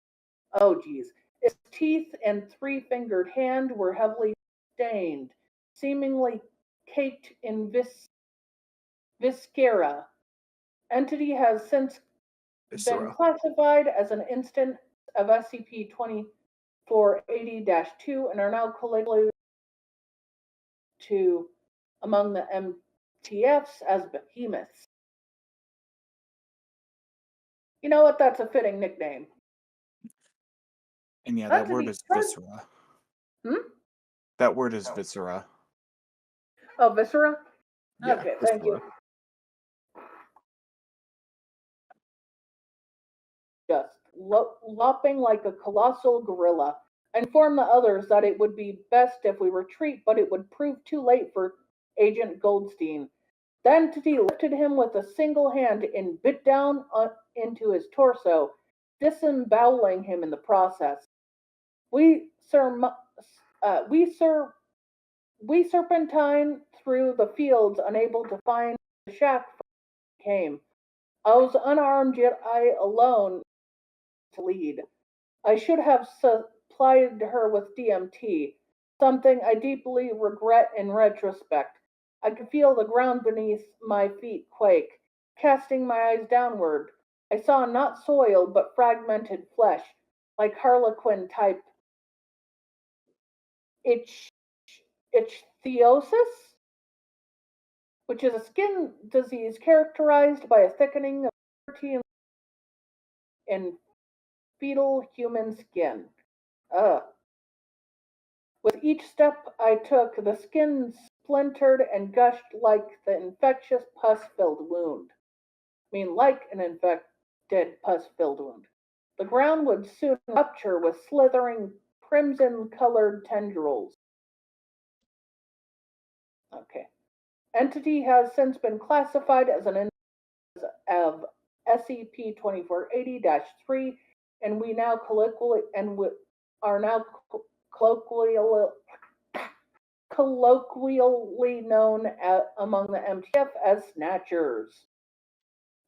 Oh geez. Its teeth and three-fingered hand were heavily stained, seemingly caked in viscera. Entity has since been Viscera. classified as an instance of SCP-2480-2 and are now colloquially to among the MTFs as behemoths. You know what? That's a fitting nickname. And yeah, Not that to word be is viscera. Hmm? That word is viscera. Oh, viscera? Yeah, Okay, thank you. viscera. Just lopping like a colossal gorilla. I informed the others that it would be best if we retreat, but it would prove too late for Agent Goldstein. The entity lifted him with a single hand and bit down into his torso, disemboweling him in the process. We sur- we sur- we serpentine through the fields, unable to find the shack from which we came. I was unarmed, yet I alone to lead. I should have supplied her with DMT, something I deeply regret in retrospect. I could feel the ground beneath my feet quake. Casting my eyes downward, I saw not soil but fragmented flesh, like harlequin type itch, ichthyosis, which is a skin disease characterized by a thickening of protein in fetal human skin. Ugh. With each step I took, the skin splintered and gushed like the infectious pus-filled wound. I mean, like an infected pus-filled wound. The ground would soon rupture with slithering crimson-colored tendrils. Okay. Entity has since been classified as an instance of SCP-2480-3, and we now colloquially and are now colloquially colloquially known among the MTF as snatchers.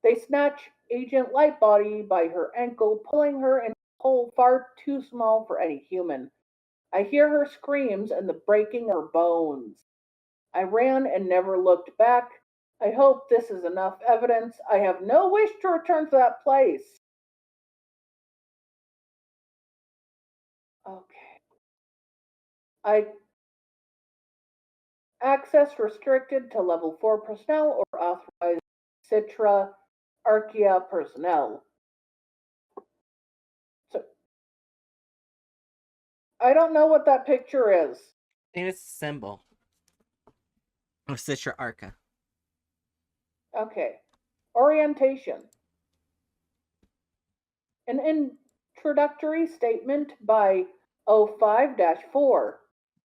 They snatch Agent Lightbody by her ankle, pulling her in a hole far too small for any human. I hear her screams and the breaking of her bones. I ran and never looked back. I hope this is enough evidence. I have no wish to return to that place. Okay. I access restricted to level 4 personnel or authorized Citra Archaea personnel. So I don't know what that picture is. And it's a symbol of Citra Arca. Okay. Orientation. An introductory statement by 05-4.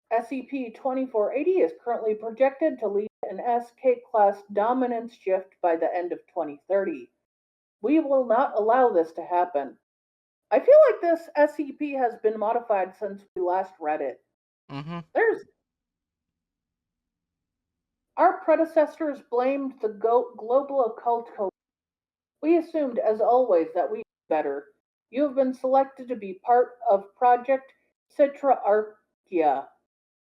SCP-2480 is currently projected to lead an SK-class dominance shift by the end of 2030. We will not allow this to happen. I feel like this SCP has been modified since we last read it. Mm-hmm. Our predecessors blamed the global occult. We assumed, as always, that we knew better. You have been selected to be part of Project Citra Archaea,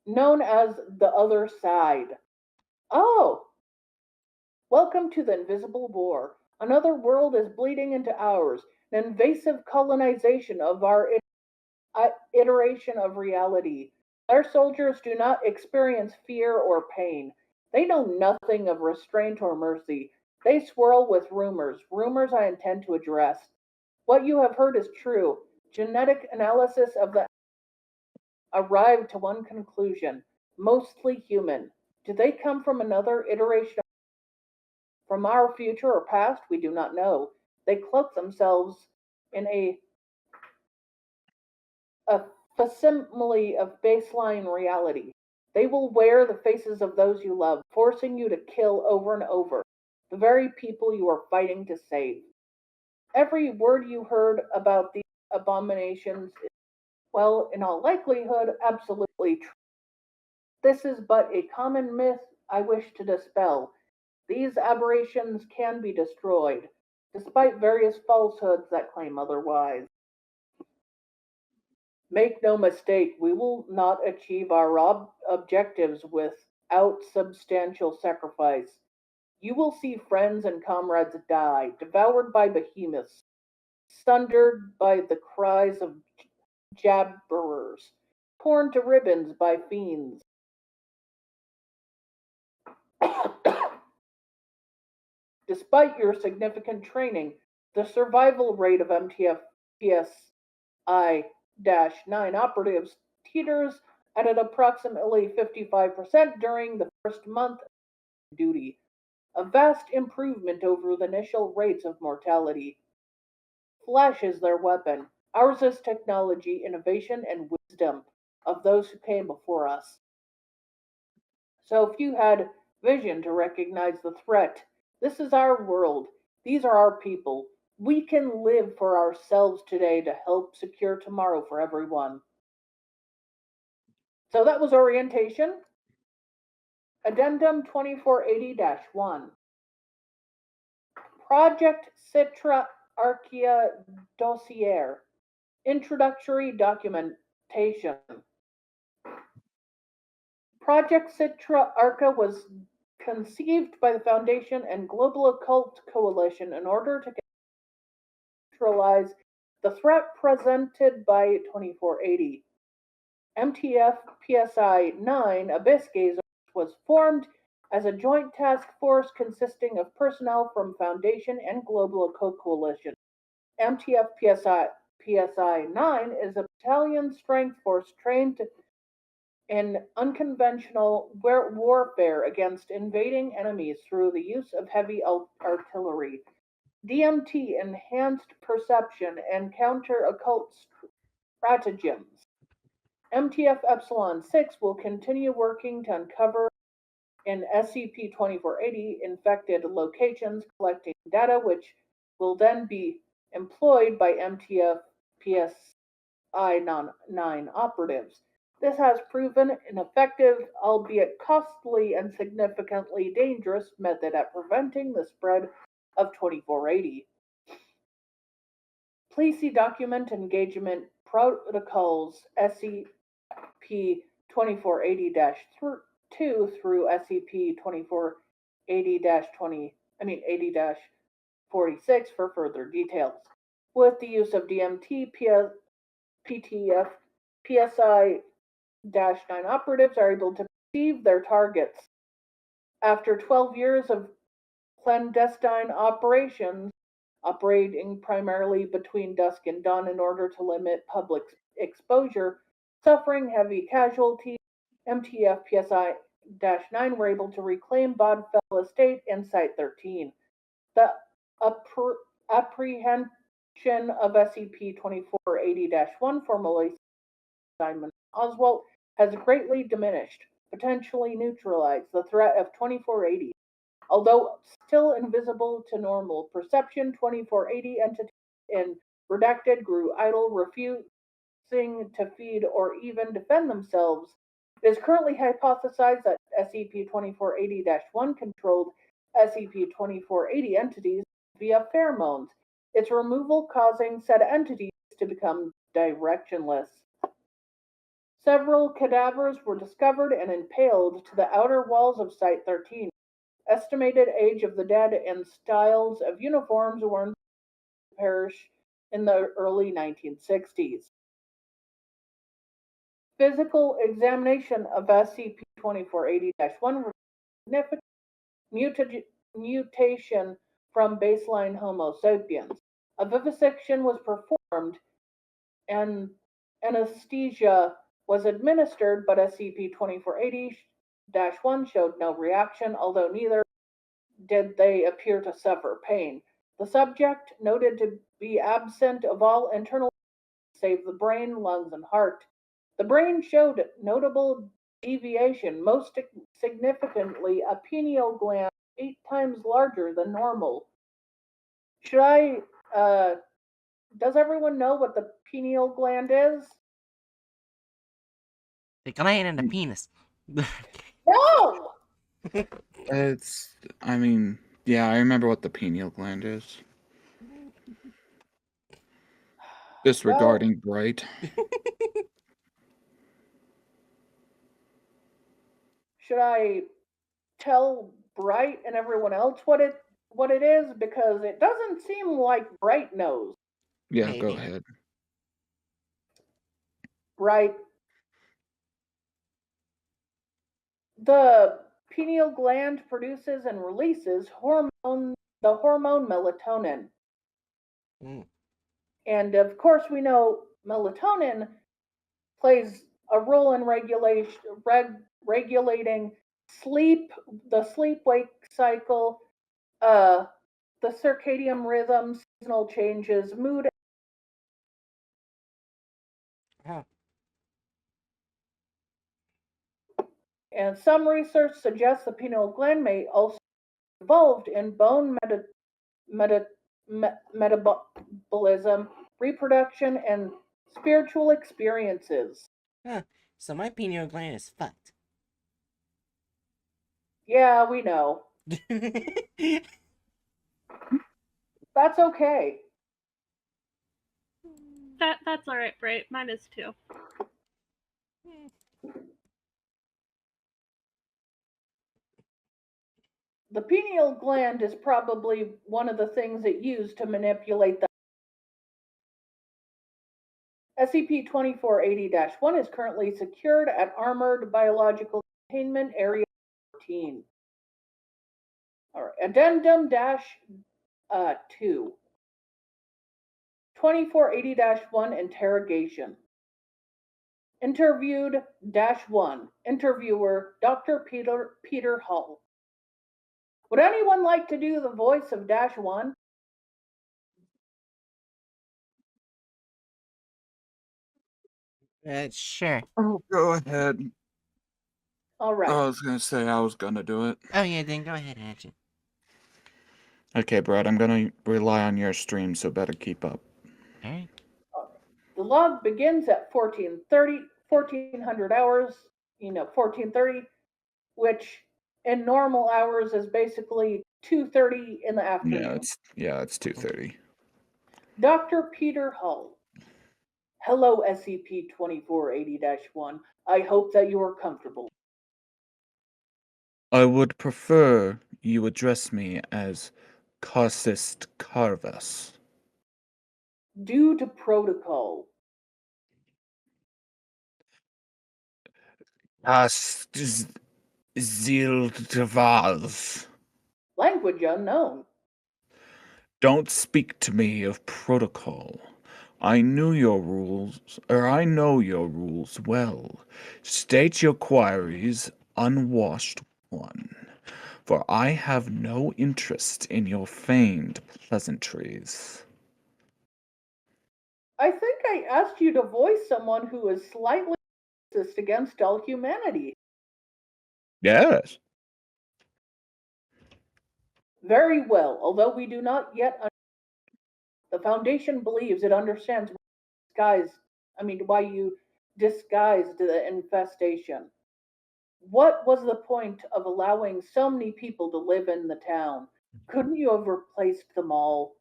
known as the Other Side. Oh! Welcome to the Invisible War. Another world is bleeding into ours, an invasive colonization of our iteration of reality. Our soldiers do not experience fear or pain. They know nothing of restraint or mercy. They swirl with rumors I intend to address. What you have heard is true. Genetic analysis of the arrived to one conclusion, mostly human. Do they come from another iteration from our future or past? We do not know. They cloak themselves in a facsimile of baseline reality. They will wear the faces of those you love, forcing you to kill over and over the very people you are fighting to save. Every word you heard about these abominations is, well, in all likelihood, absolutely true. This is but a common myth I wish to dispel. These aberrations can be destroyed, despite various falsehoods that claim otherwise. Make no mistake, we will not achieve our objectives without substantial sacrifice. You will see friends and comrades die, devoured by behemoths, sundered by the cries of jabberers, torn to ribbons by fiends. Despite your significant training, the survival rate of MTF PSI-9 operatives teeters at an approximately 55% during the first month of duty, a vast improvement over the initial rates of mortality. Flesh is their weapon. Ours is technology, innovation, and wisdom of those who came before us. So if you had vision to recognize the threat, this is our world. These are our people. We can live for ourselves today to help secure tomorrow for everyone. So that was orientation. Addendum 2480-1. Project Citra Archaea Dossier. Introductory documentation. Project Citra Arca was conceived by the Foundation and Global Occult Coalition in order to neutralize the threat presented by 2480. MTF PSI 9 Abyss Gazers was formed as a joint task force consisting of personnel from Foundation and Global Occult Coalition. MTF PSI 9 is a battalion strength force trained in unconventional warfare against invading enemies through the use of heavy artillery, DMT enhanced perception, and counter occult stratagems. MTF Epsilon 6 will continue working to uncover in SCP 2480 infected locations, collecting data which will then be employed by MTF PSI 9 operatives. This has proven an effective, albeit costly and significantly dangerous, method at preventing the spread of 2480. Please see Document Engagement Protocols SCP 2480-2 through SCP 2480-20 80-46 for further details. With the use of DMT, PTF, PSI-9 operatives are able to perceive their targets. After 12 years of clandestine operations, operating primarily between dusk and dawn in order to limit public exposure, suffering heavy casualties, MTF PSI-9 were able to reclaim Bodfell Estate and Site 13. The apprehension of SCP-2480-1, formerly Simon Oswald, has greatly diminished, potentially neutralized the threat of 2480. Although still invisible to normal perception, 2480 entities in Redacted grew idle, refusing to feed or even defend themselves. It is currently hypothesized that SCP-2480-1 controlled SCP-2480 entities via pheromones, its removal causing said entities to become directionless. Several cadavers were discovered and impaled to the outer walls of Site 13. Estimated age of the dead and styles of uniforms worn in the parish in the early 1960s. Physical examination of SCP-2480-1 revealed significant mutation from baseline Homo sapiens. A vivisection was performed and anesthesia was administered, but SCP-2480-1 showed no reaction, although neither did they appear to suffer pain. The subject, noted to be absent of all internal save the brain, lungs, and heart. The brain showed notable deviation, most significantly a pineal gland 8 times larger than normal. Does everyone know what the pineal gland is? The gland and the penis. No! Yeah, I remember what the pineal gland is. Disregarding Bright. Should I tell Bright and everyone else what it is? Because it doesn't seem like Bright knows. Yeah, Maybe. go ahead. Bright. The pineal gland produces and releases the hormone melatonin. And of course, we know melatonin plays a role in regulating sleep, the sleep-wake cycle, the circadian rhythm, seasonal changes, mood. And some research suggests the pineal gland may also be involved in bone metabolism, reproduction, and spiritual experiences. So my pineal gland is fucked. Yeah, we know. That's okay. That's all right, Bright. Mine is too. The pineal gland is probably one of the things it used to manipulate the SCP-2480-1 is currently secured at Armored Biological Containment Area 14. All right. Addendum-2. 2480-1 Interrogation. Interviewed-1. Interviewer Dr. Peter Hull. Would anyone like to do the voice of -1? Sure. Oh, go ahead. All right. I was gonna say I was gonna do it. Oh yeah, then go ahead, Agent. Okay, Brad, I'm gonna rely on your stream, so better keep up. Alright. The log begins at 14:30 1400 hours, 1430, which in normal hours is basically 2:30 in the Yeah, afternoon. it's 2:30. Dr. Peter Hull. Hello, SCP-2480-1. I hope that you are comfortable. I would prefer you address me as Carcist Carvas. Due to protocol, Zildvaz. language unknown. Don't speak to me of protocol. I know your rules well. State your queries, unwashed one, for I have no interest in your feigned pleasantries. I think I asked you to voice someone who is slightly racist against all humanity. Yes. Very well, although we do not yet the Foundation believes it understands why you disguised the infestation. What was the point of allowing so many people to live in the town? Couldn't you have replaced them all?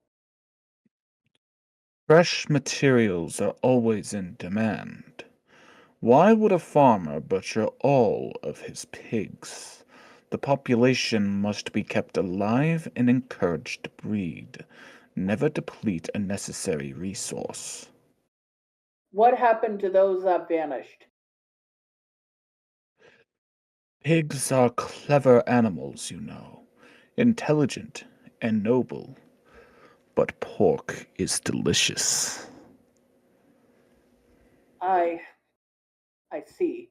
Fresh materials are always in demand. Why would a farmer butcher all of his pigs? The population must be kept alive and encouraged to breed. Never deplete a necessary resource. What happened to those that vanished? Pigs are clever animals, intelligent and noble. But pork is delicious. I I see.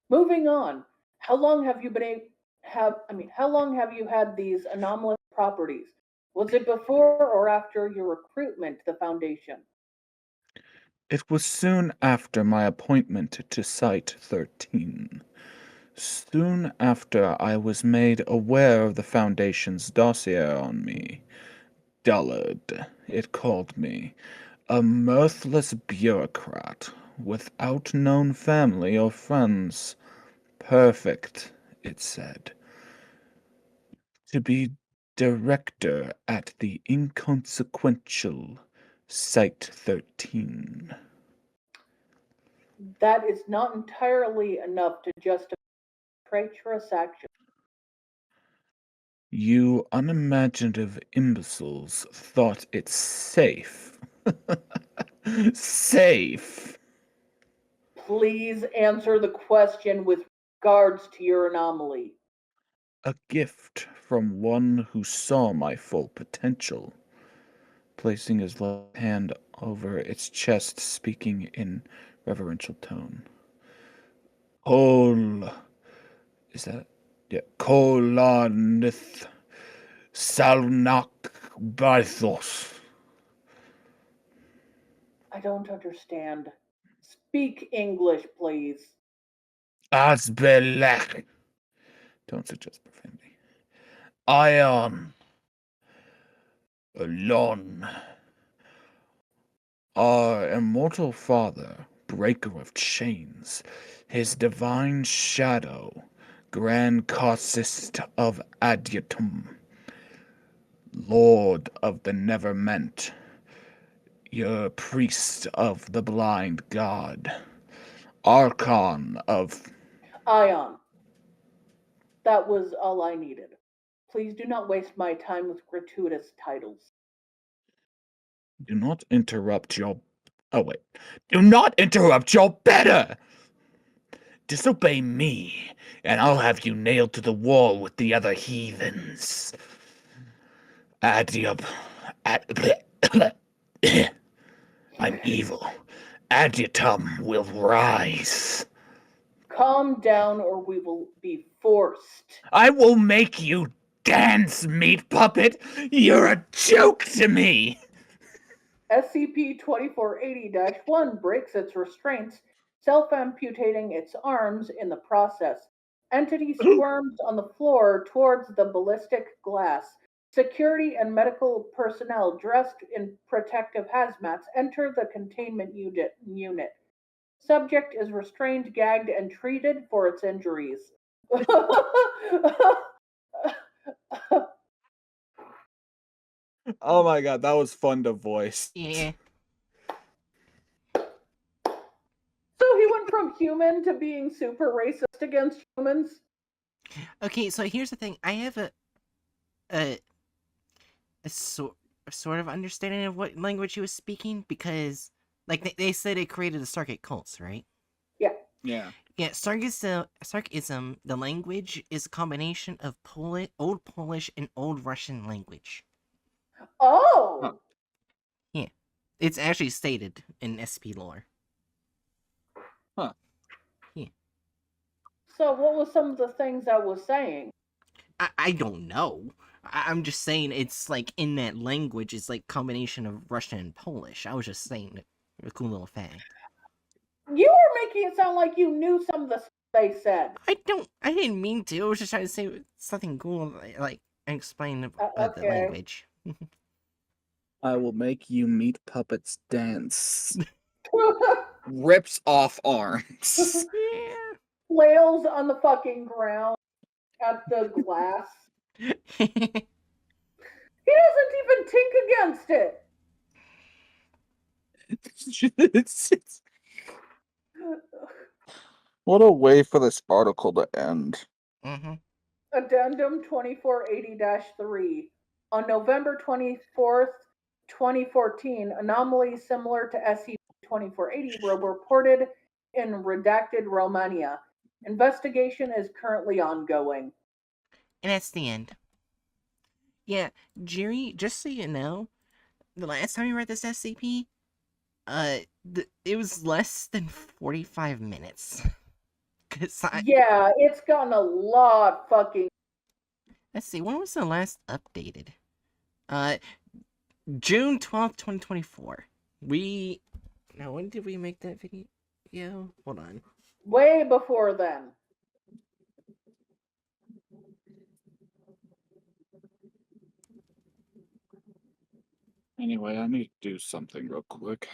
Moving on. How long have you been how long have you had these anomalous properties? Was it before or after your recruitment to the Foundation? It was soon after my appointment to Site 13. Soon after I was made aware of the Foundation's dossier on me. Dullard, it called me. A mirthless bureaucrat, without known family or friends. Perfect, it said, to be director at the inconsequential Site 13. That is not entirely enough to justify traitorous action. You unimaginative imbeciles thought it safe. Safe. Please answer the question with regards to your anomaly. A gift from one who saw my full potential. Placing his left hand over its chest, speaking in reverential tone. Kol. Is that? Yeah. Kolanith Salnak Barthos. I don't understand. Speak English, please. Asbelech. Don't suggest profanity. Ion. Alon. Our immortal father, breaker of chains, his divine shadow, grand causist of Adiutum, lord of the never meant, your priest of the blind god, archon of... Ion. That was all I needed. Please do not waste my time with gratuitous titles. Do not interrupt your... Oh, wait. Do not interrupt your better! Disobey me, and I'll have you nailed to the wall with the other heathens. Adiub. I'm evil. Adiutum will rise. Calm down or we will be forced. I will make you dance, meat puppet. You're a joke to me. SCP-2480-1 breaks its restraints, self-amputating its arms in the process. Entity squirms on the floor towards the ballistic glass. Security and medical personnel dressed in protective hazmats enter the containment unit. Subject is restrained, gagged, and treated for its injuries. Oh my god, that was fun to voice. Yeah. So he went from human to being super racist against humans. Okay, so here's the thing. I have a, a sort of understanding of what language he was speaking because, like, they said it created the Stargate cults, right? Yeah. Yeah. Yeah, Sarkism, the language is a combination of Old Polish and Old Russian language. Oh. Huh. Yeah, it's actually stated in SP lore. Huh. Yeah. So what was some of the things I was saying? I don't know. I'm just saying it's like in that language, it's like combination of Russian and Polish. I was just saying a cool little fact. You were making it sound like you knew some of the stuff they said. I didn't mean to. I was just trying to say something cool, like explain the Okay. language. I will make you meat puppets dance. Rips off arms. Yeah. Flails on the fucking ground at the glass. He doesn't even tink against it. What a way for this article to end. Mm-hmm. Addendum 2480-3. On November 24th, 2014, anomalies similar to SCP-2480 were reported in redacted Romania. Investigation is currently ongoing. And that's the end. Yeah, Jerry, just so you know, the last time you read this SCP, it was less than 45 minutes. Yeah, it's gotten a lot fucking. Let's see, when was the last updated? June 12th, 2024. Now, when did we make that video? Hold on. Way before then. Anyway, I need to do something real quick.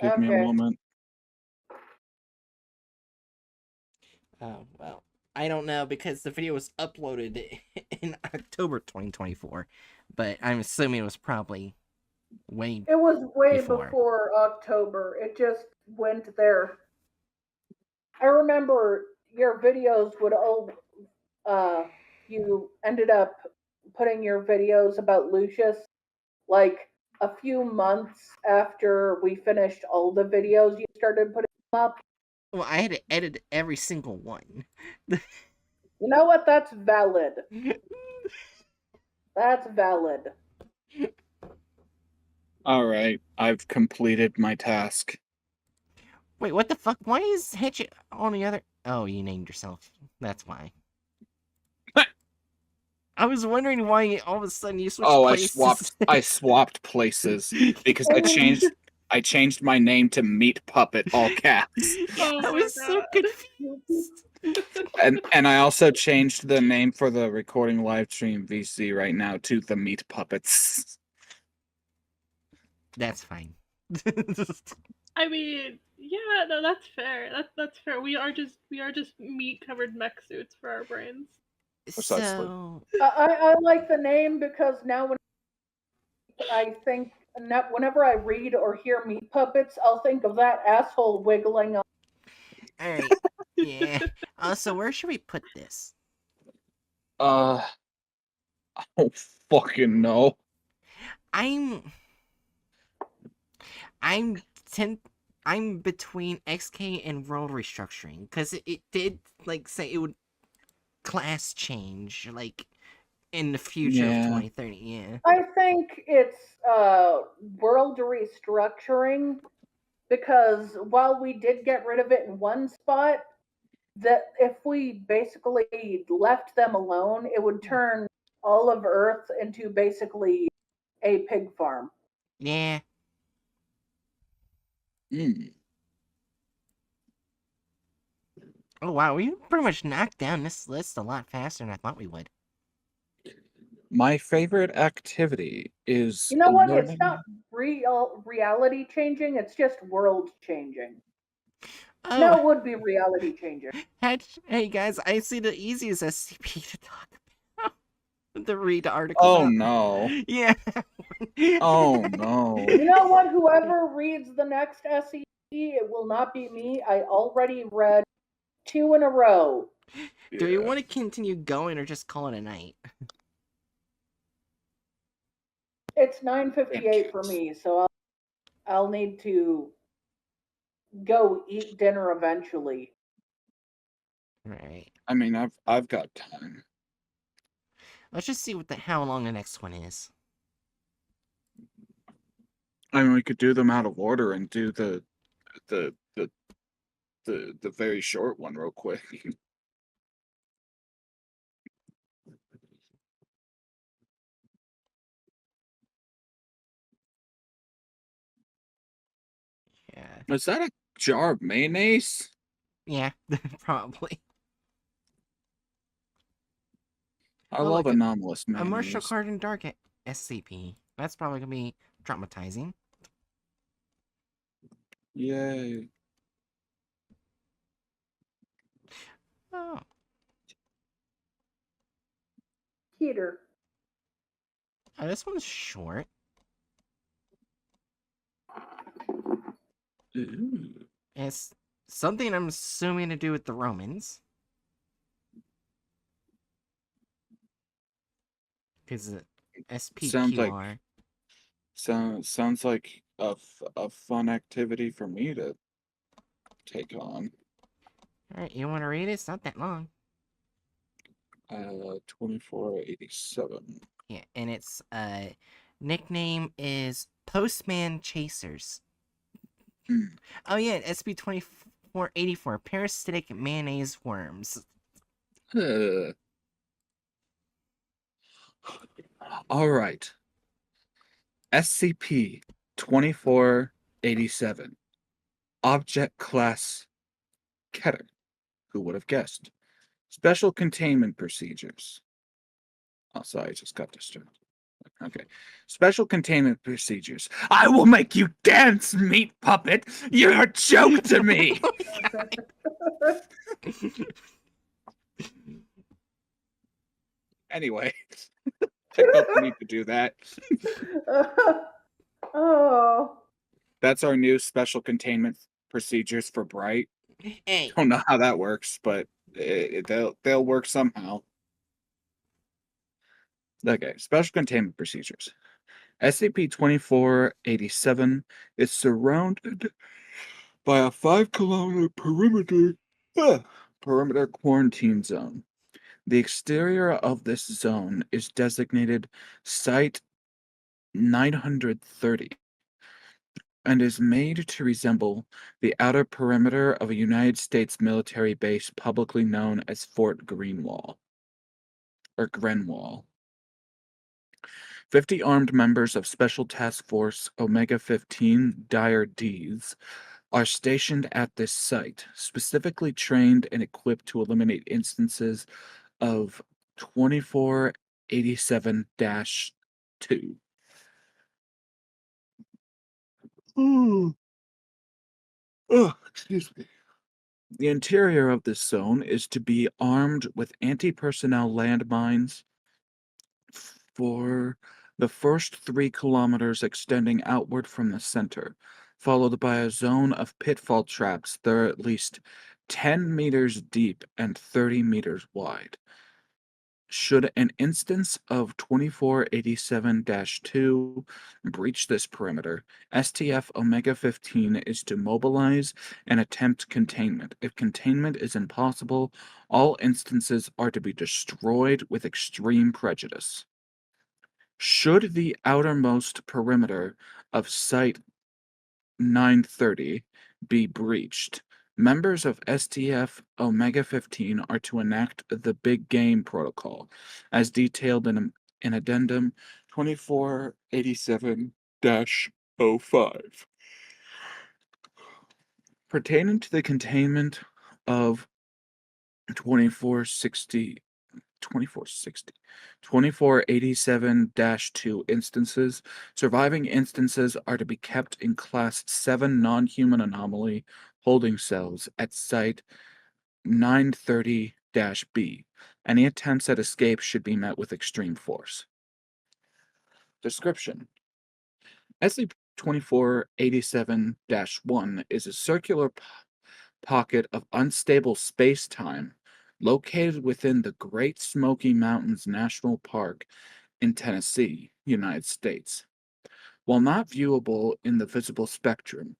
Give me a Okay. moment. Oh, well, I don't know because the video was uploaded in October 2024, but I'm assuming it was probably way. It was way Before. before October. It just went there. I remember your videos would you ended up putting your videos about Lucius like a few months after we finished all the videos you started putting them up. Well, I had to edit every single one. You know what? That's valid. That's valid. Alright, I've completed my task. Wait, what the fuck? Why is Hitch on the other? Oh, you named yourself. That's why. I was wondering why all of a sudden you switched places. I swapped places because I changed my name to Meat Puppet, all caps. Oh I my was so God. confused. And I also changed the name for the recording live stream VC right now to the Meat Puppets. That's fine. I mean, yeah, no, that's fair. That's fair. We are just meat covered mech suits for our brains. Precisely. So, I like the name because now when I think whenever I read or hear meat puppets, I'll think of that asshole wiggling on. alright. Yeah. So where should we put this? I don't fucking know. I'm between XK and World Restructuring because it did like say it would class change like in the future of Yeah. 2030. Yeah. I think it's world restructuring because while we did get rid of it in one spot, that if we basically left them alone, it would turn all of Earth into basically a pig farm. Yeah. Mm. Oh wow, we pretty much knocked down this list a lot faster than I thought we would. My favorite activity is You know what? It's learning. not reality changing. It's just world changing. Oh, No, it would be reality changing. hey guys, I see the easiest SCP to talk about. The read article Oh about. no. Yeah. Oh no. You know what? Whoever reads the next SCP, it will not be me. I already read 2 in a row. Do you Yeah. want to continue going or just call it a night? It's 9:58 for me, so I'll need to go eat dinner eventually. Right. I mean, I've got time. Let's just see how long the next one is. I mean, we could do them out of order and do the the the very short one real quick. Yeah. Is that a jar of mayonnaise? Yeah, probably. I Oh, love look, anomalous a Marshall mayonnaise. card and Dark SCP. That's probably gonna be traumatizing. Yay. Oh, Keter. oh, this one's short. Ooh. It's something I'm assuming to do with the Romans. Because Sounds like SPQR. sounds like a fun activity for me to take on. Alright, you want to read it? It's not that long. 2487. Yeah, and its nickname is Postman Chasers. Hmm. Oh yeah, SB2484, parasitic mayonnaise worms. All right. SCP 2487. Object Class Keter. Who would have guessed? Special Containment Procedures. Oh, sorry, I just got distracted. Okay. Special Containment Procedures. I will make you dance, meat puppet! You're a joke to me! Anyway, I felt the need to do that. Oh. That's our new Special Containment Procedures for Bright. Hey, Don't know how that works, but they'll work somehow. Okay, Special Containment Procedures. SCP-2487 is surrounded by a 5-kilometer perimeter quarantine zone. The exterior of this zone is designated Site 930 and is made to resemble the outer perimeter of a United States military base publicly known as Fort Greenwall or Grenwall. 50 armed members of Special Task Force Omega 15 Dire D's are stationed at this site, specifically trained and equipped to eliminate instances of 2487 2. Excuse me. The interior of this zone is to be armed with anti personnel landmines for the first 3 kilometers extending outward from the center, followed by a zone of pitfall traps that are at least 10 meters deep and 30 meters wide. Should an instance of 2487 2 breach this perimeter, STF Omega 15 is to mobilize and attempt containment. If containment is impossible, all instances are to be destroyed with extreme prejudice. Should the outermost perimeter of Site 930 be breached, members of STF Omega 15 are to enact the Big Game Protocol, as detailed in Addendum 2487 05. Pertaining to the containment of 2460 2460. 2487-2 instances. Surviving instances are to be kept in Class 7 non-human anomaly holding cells at Site 930-B. Any attempts at escape should be met with extreme force. Description: SCP-2487-1 is a circular pocket of unstable space-time located within the Great Smoky Mountains National Park in Tennessee, United States. While not viewable in the visible spectrum,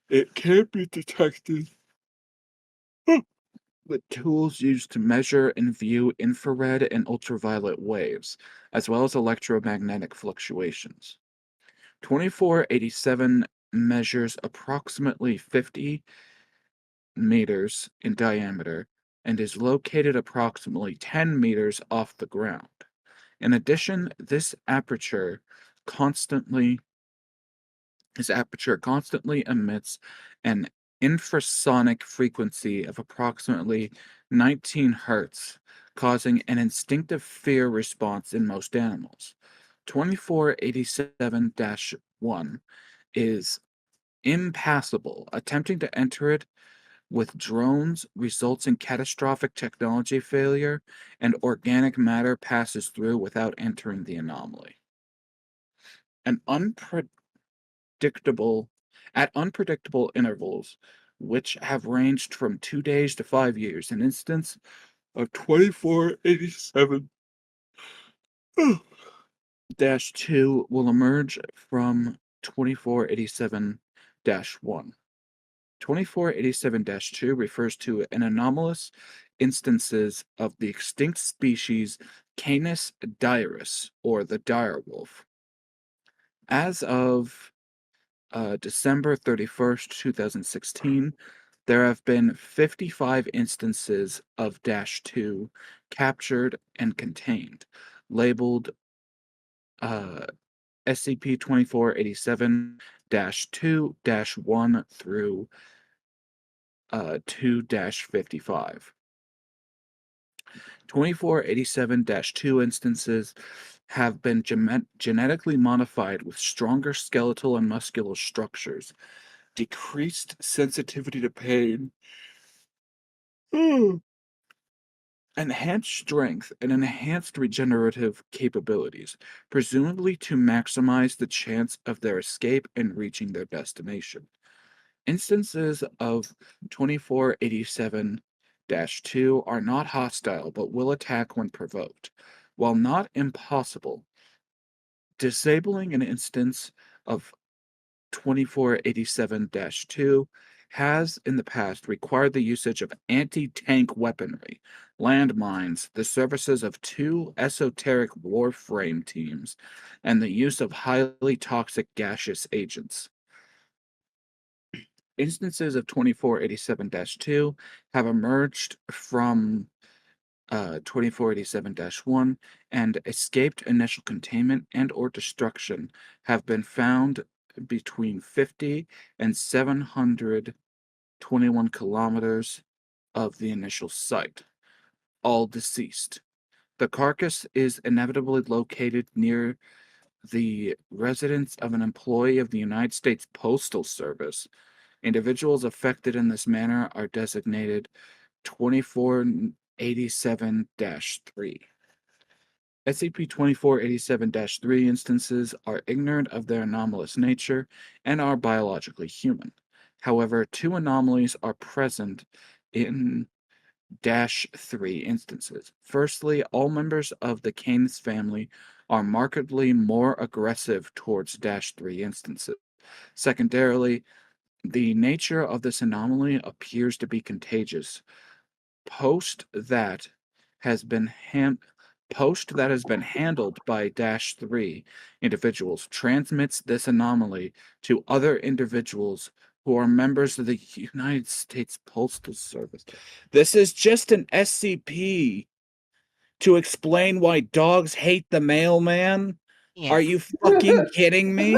it can be detected with tools used to measure and view infrared and ultraviolet waves, as well as electromagnetic fluctuations. 2487 measures approximately 50 meters in diameter and is located approximately 10 meters off the ground. In addition, this aperture constantly emits an infrasonic frequency of approximately 19 hertz, causing an instinctive fear response in most animals. 2487-1 is impassable. Attempting to enter it with drones results in catastrophic technology failure, and organic matter passes through without entering the anomaly. At unpredictable intervals, which have ranged from 2 days to 5 years, an instance of 2487 2 will emerge from 2487 1. 2487-2 refers to an anomalous instances of the extinct species Canis dirus, or the direwolf. As of December 31st, 2016, there have been 55 instances of -2 captured and contained, labeled SCP-2487-2-1 through 2-55. 2487-2 instances have been genetically modified with stronger skeletal and muscular structures, decreased sensitivity to pain, enhanced strength, and enhanced regenerative capabilities, presumably to maximize the chance of their escape and reaching their destination. Instances of 2487-2 are not hostile but will attack when provoked. While not impossible, disabling an instance of 2487-2 has in the past required the usage of anti-tank weaponry, landmines, the services of 2 esoteric warframe teams, and the use of highly toxic gaseous agents. Instances of 2487-2 have emerged from 2487-1, and escaped initial containment and or destruction have been found between 50 and 721 kilometers of the initial site, all deceased. The carcass is inevitably located near the residence of an employee of the United States Postal Service. Individuals affected in this manner are designated 2487-3. SCP-2487-3 instances are ignorant of their anomalous nature and are biologically human. However, 2 anomalies are present in -3 instances. Firstly, all members of the Canis family are markedly more aggressive towards -3 instances. Secondarily, the nature of this anomaly appears to be contagious. Post that has been handled by -3 individuals transmits this anomaly to other individuals who are members of the United States Postal Service. This is just an SCP to explain why dogs hate the mailman? Are Yes. you fucking kidding me?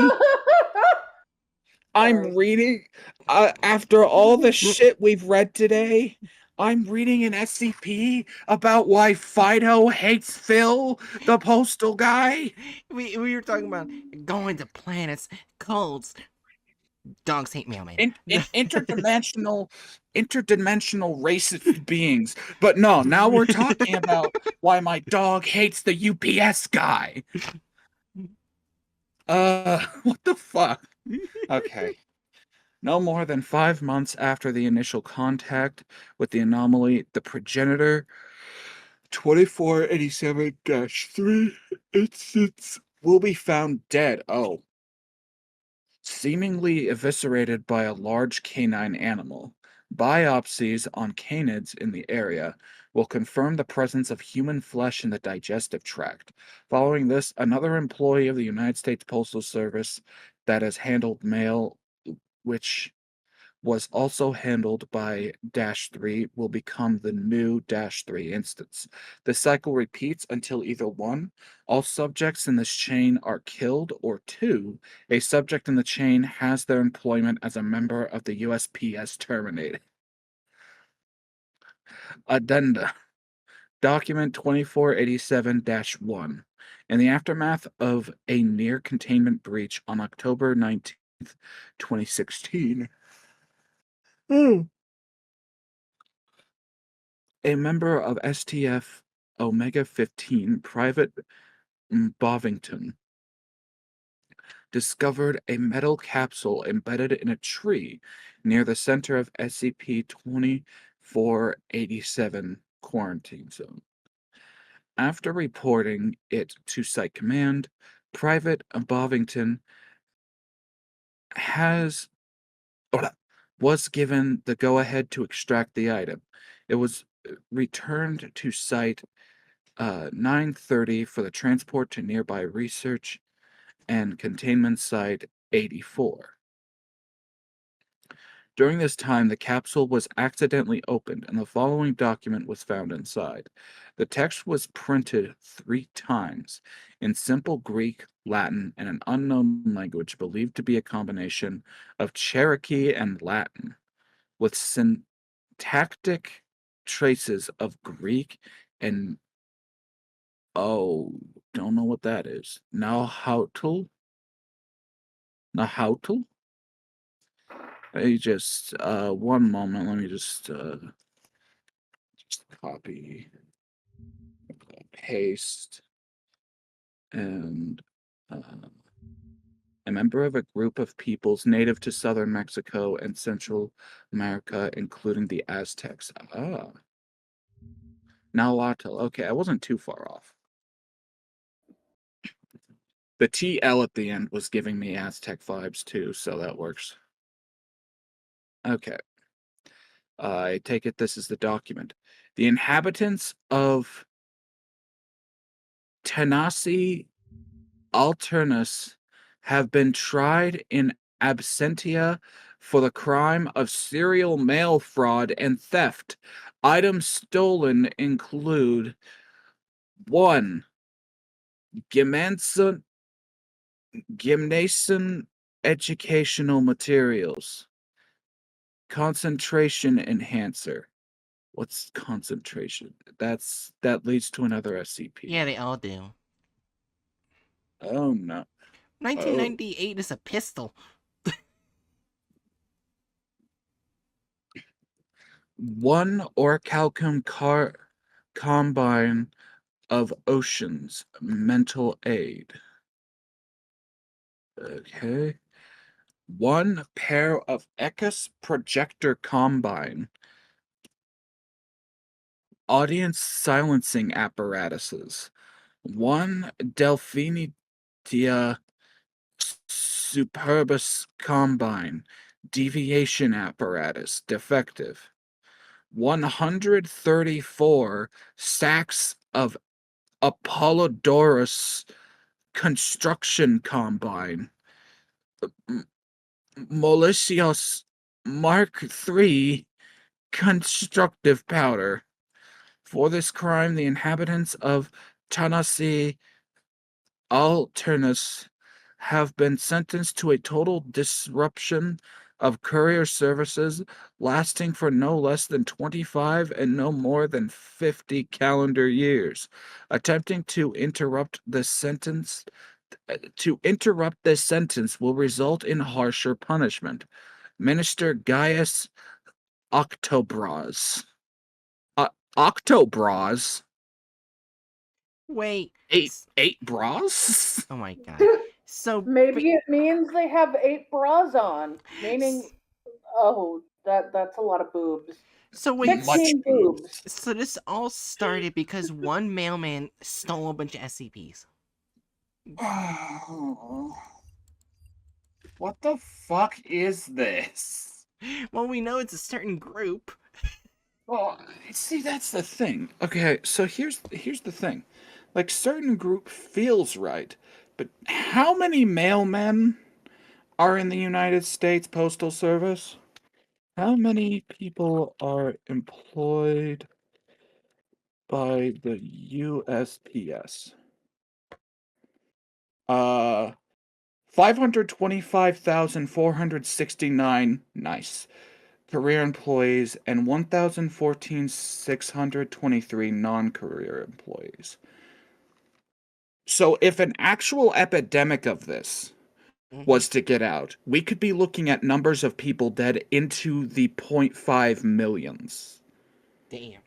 I'm Sorry. reading after all the shit we've read today. I'm reading an SCP about why Fido hates Phil, the postal guy. We were talking about going to planets, cults. Dogs hate mailman. Interdimensional racist beings. But no, now we're talking about why my dog hates the UPS guy. What the fuck? Okay. No more than 5 months after the initial contact with the anomaly, the progenitor 2487-3 instance will be found dead. Oh. Seemingly eviscerated by a large canine animal. Biopsies on canids in the area will confirm the presence of human flesh in the digestive tract. Following this, another employee of the United States Postal Service that has handled mail, which was also handled by Dash 3, will become the new Dash 3 instance. The cycle repeats until either 1, all subjects in this chain are killed, or 2, a subject in the chain has their employment as a member of the USPS terminated. Addenda. Document 2487-1. In the aftermath of a near containment breach on October 19th, 2016, a member of STF Omega 15, Private Bovington, discovered a metal capsule embedded in a tree near the center of SCP 2487 quarantine zone. After reporting it to Site Command, Private Bovington was given the go-ahead to extract the item. It was returned to Site 930 for the transport to nearby research and containment site 84. During this time, the capsule was accidentally opened and the following document was found inside. The text was printed 3 times in simple Greek, Latin, and an unknown language believed to be a combination of Cherokee and Latin, with syntactic traces of Greek and don't know what that is. Nahuatl? Nahuatl? Just one moment. Let me just copy, paste, and a member of a group of peoples native to southern Mexico and Central America, including the Aztecs. Nahuatl. Okay, I wasn't too far off. The TL at the end was giving me Aztec vibes too, so that works. Okay. I take it this is the document. The inhabitants of Tenassi Alternus have been tried in absentia for the crime of serial mail fraud and theft. Items stolen include 1. Gymnasium educational materials. Concentration enhancer. What's concentration? That leads to another SCP. Yeah, they all do. Oh no. 1998 is a pistol. 1 orichalcum combine of oceans mental aid. Okay. 1 pair of Echos projector combine audience silencing apparatuses. 1 Delphinidia superbus combine deviation apparatus defective. 134 sacks of Apollodorus construction combine. Malicious Mark III constructive powder. For this crime, the inhabitants of Tanasi Alternus have been sentenced to a total disruption of courier services lasting for no less than 25 and no more than 50 calendar years. Attempting to interrupt this sentence will result in harsher punishment. Minister Gaius Octobras. Octobras? Wait. Eight bras? Oh my god. So Maybe it means they have 8 bras on, meaning, oh, that's a lot of boobs. So wait. 16 boobs. So this all started because one mailman stole a bunch of SCPs. What the fuck is this? Well, we know it's a certain group. Well, see, that's the thing. Okay, so here's the thing. Like, certain group feels right, but how many mailmen are in the United States Postal Service? How many people are employed by the USPS? 525,469 nice career employees and 1,014,623 non-career employees. So if an actual epidemic of this was to get out, we could be looking at numbers of people dead into the 0.5 millions. Damn.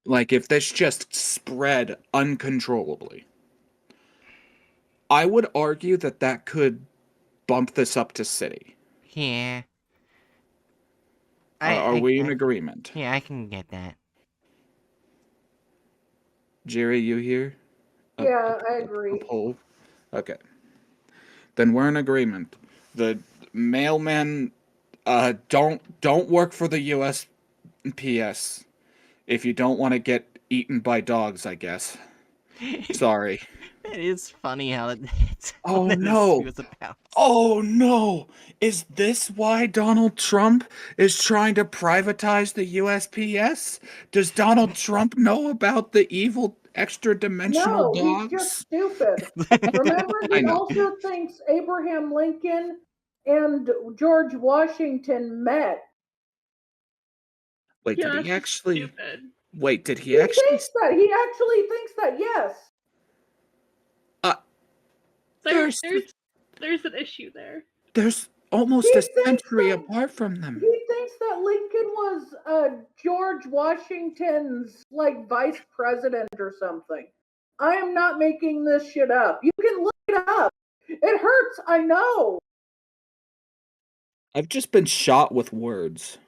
Like, if this just spread uncontrollably. I would argue that could bump this up to city. Yeah. Are we in agreement? Yeah, I can get that. Jerry, you here? Yeah, I agree. A poll? Okay. Then we're in agreement. The mailmen don't work for the USPS if you don't want to get eaten by dogs, I guess. Sorry. It is funny how it's Oh what no! this was about. Oh no! Is this why Donald Trump is trying to privatize the USPS? Does Donald Trump know about the evil extra-dimensional No, dogs? he's just stupid. Remember, I he know. also thinks Abraham Lincoln and George Washington met. Wait, Yeah, did he that's just actually? stupid. Wait, did he He actually? thinks that. He actually thinks that, yes. There's an issue there. There's almost He a thinks century that- apart from them. He thinks that Lincoln was George Washington's, like, vice president or something. I am not making this shit up. You can look it up. It hurts, I know. I've just been shot with words.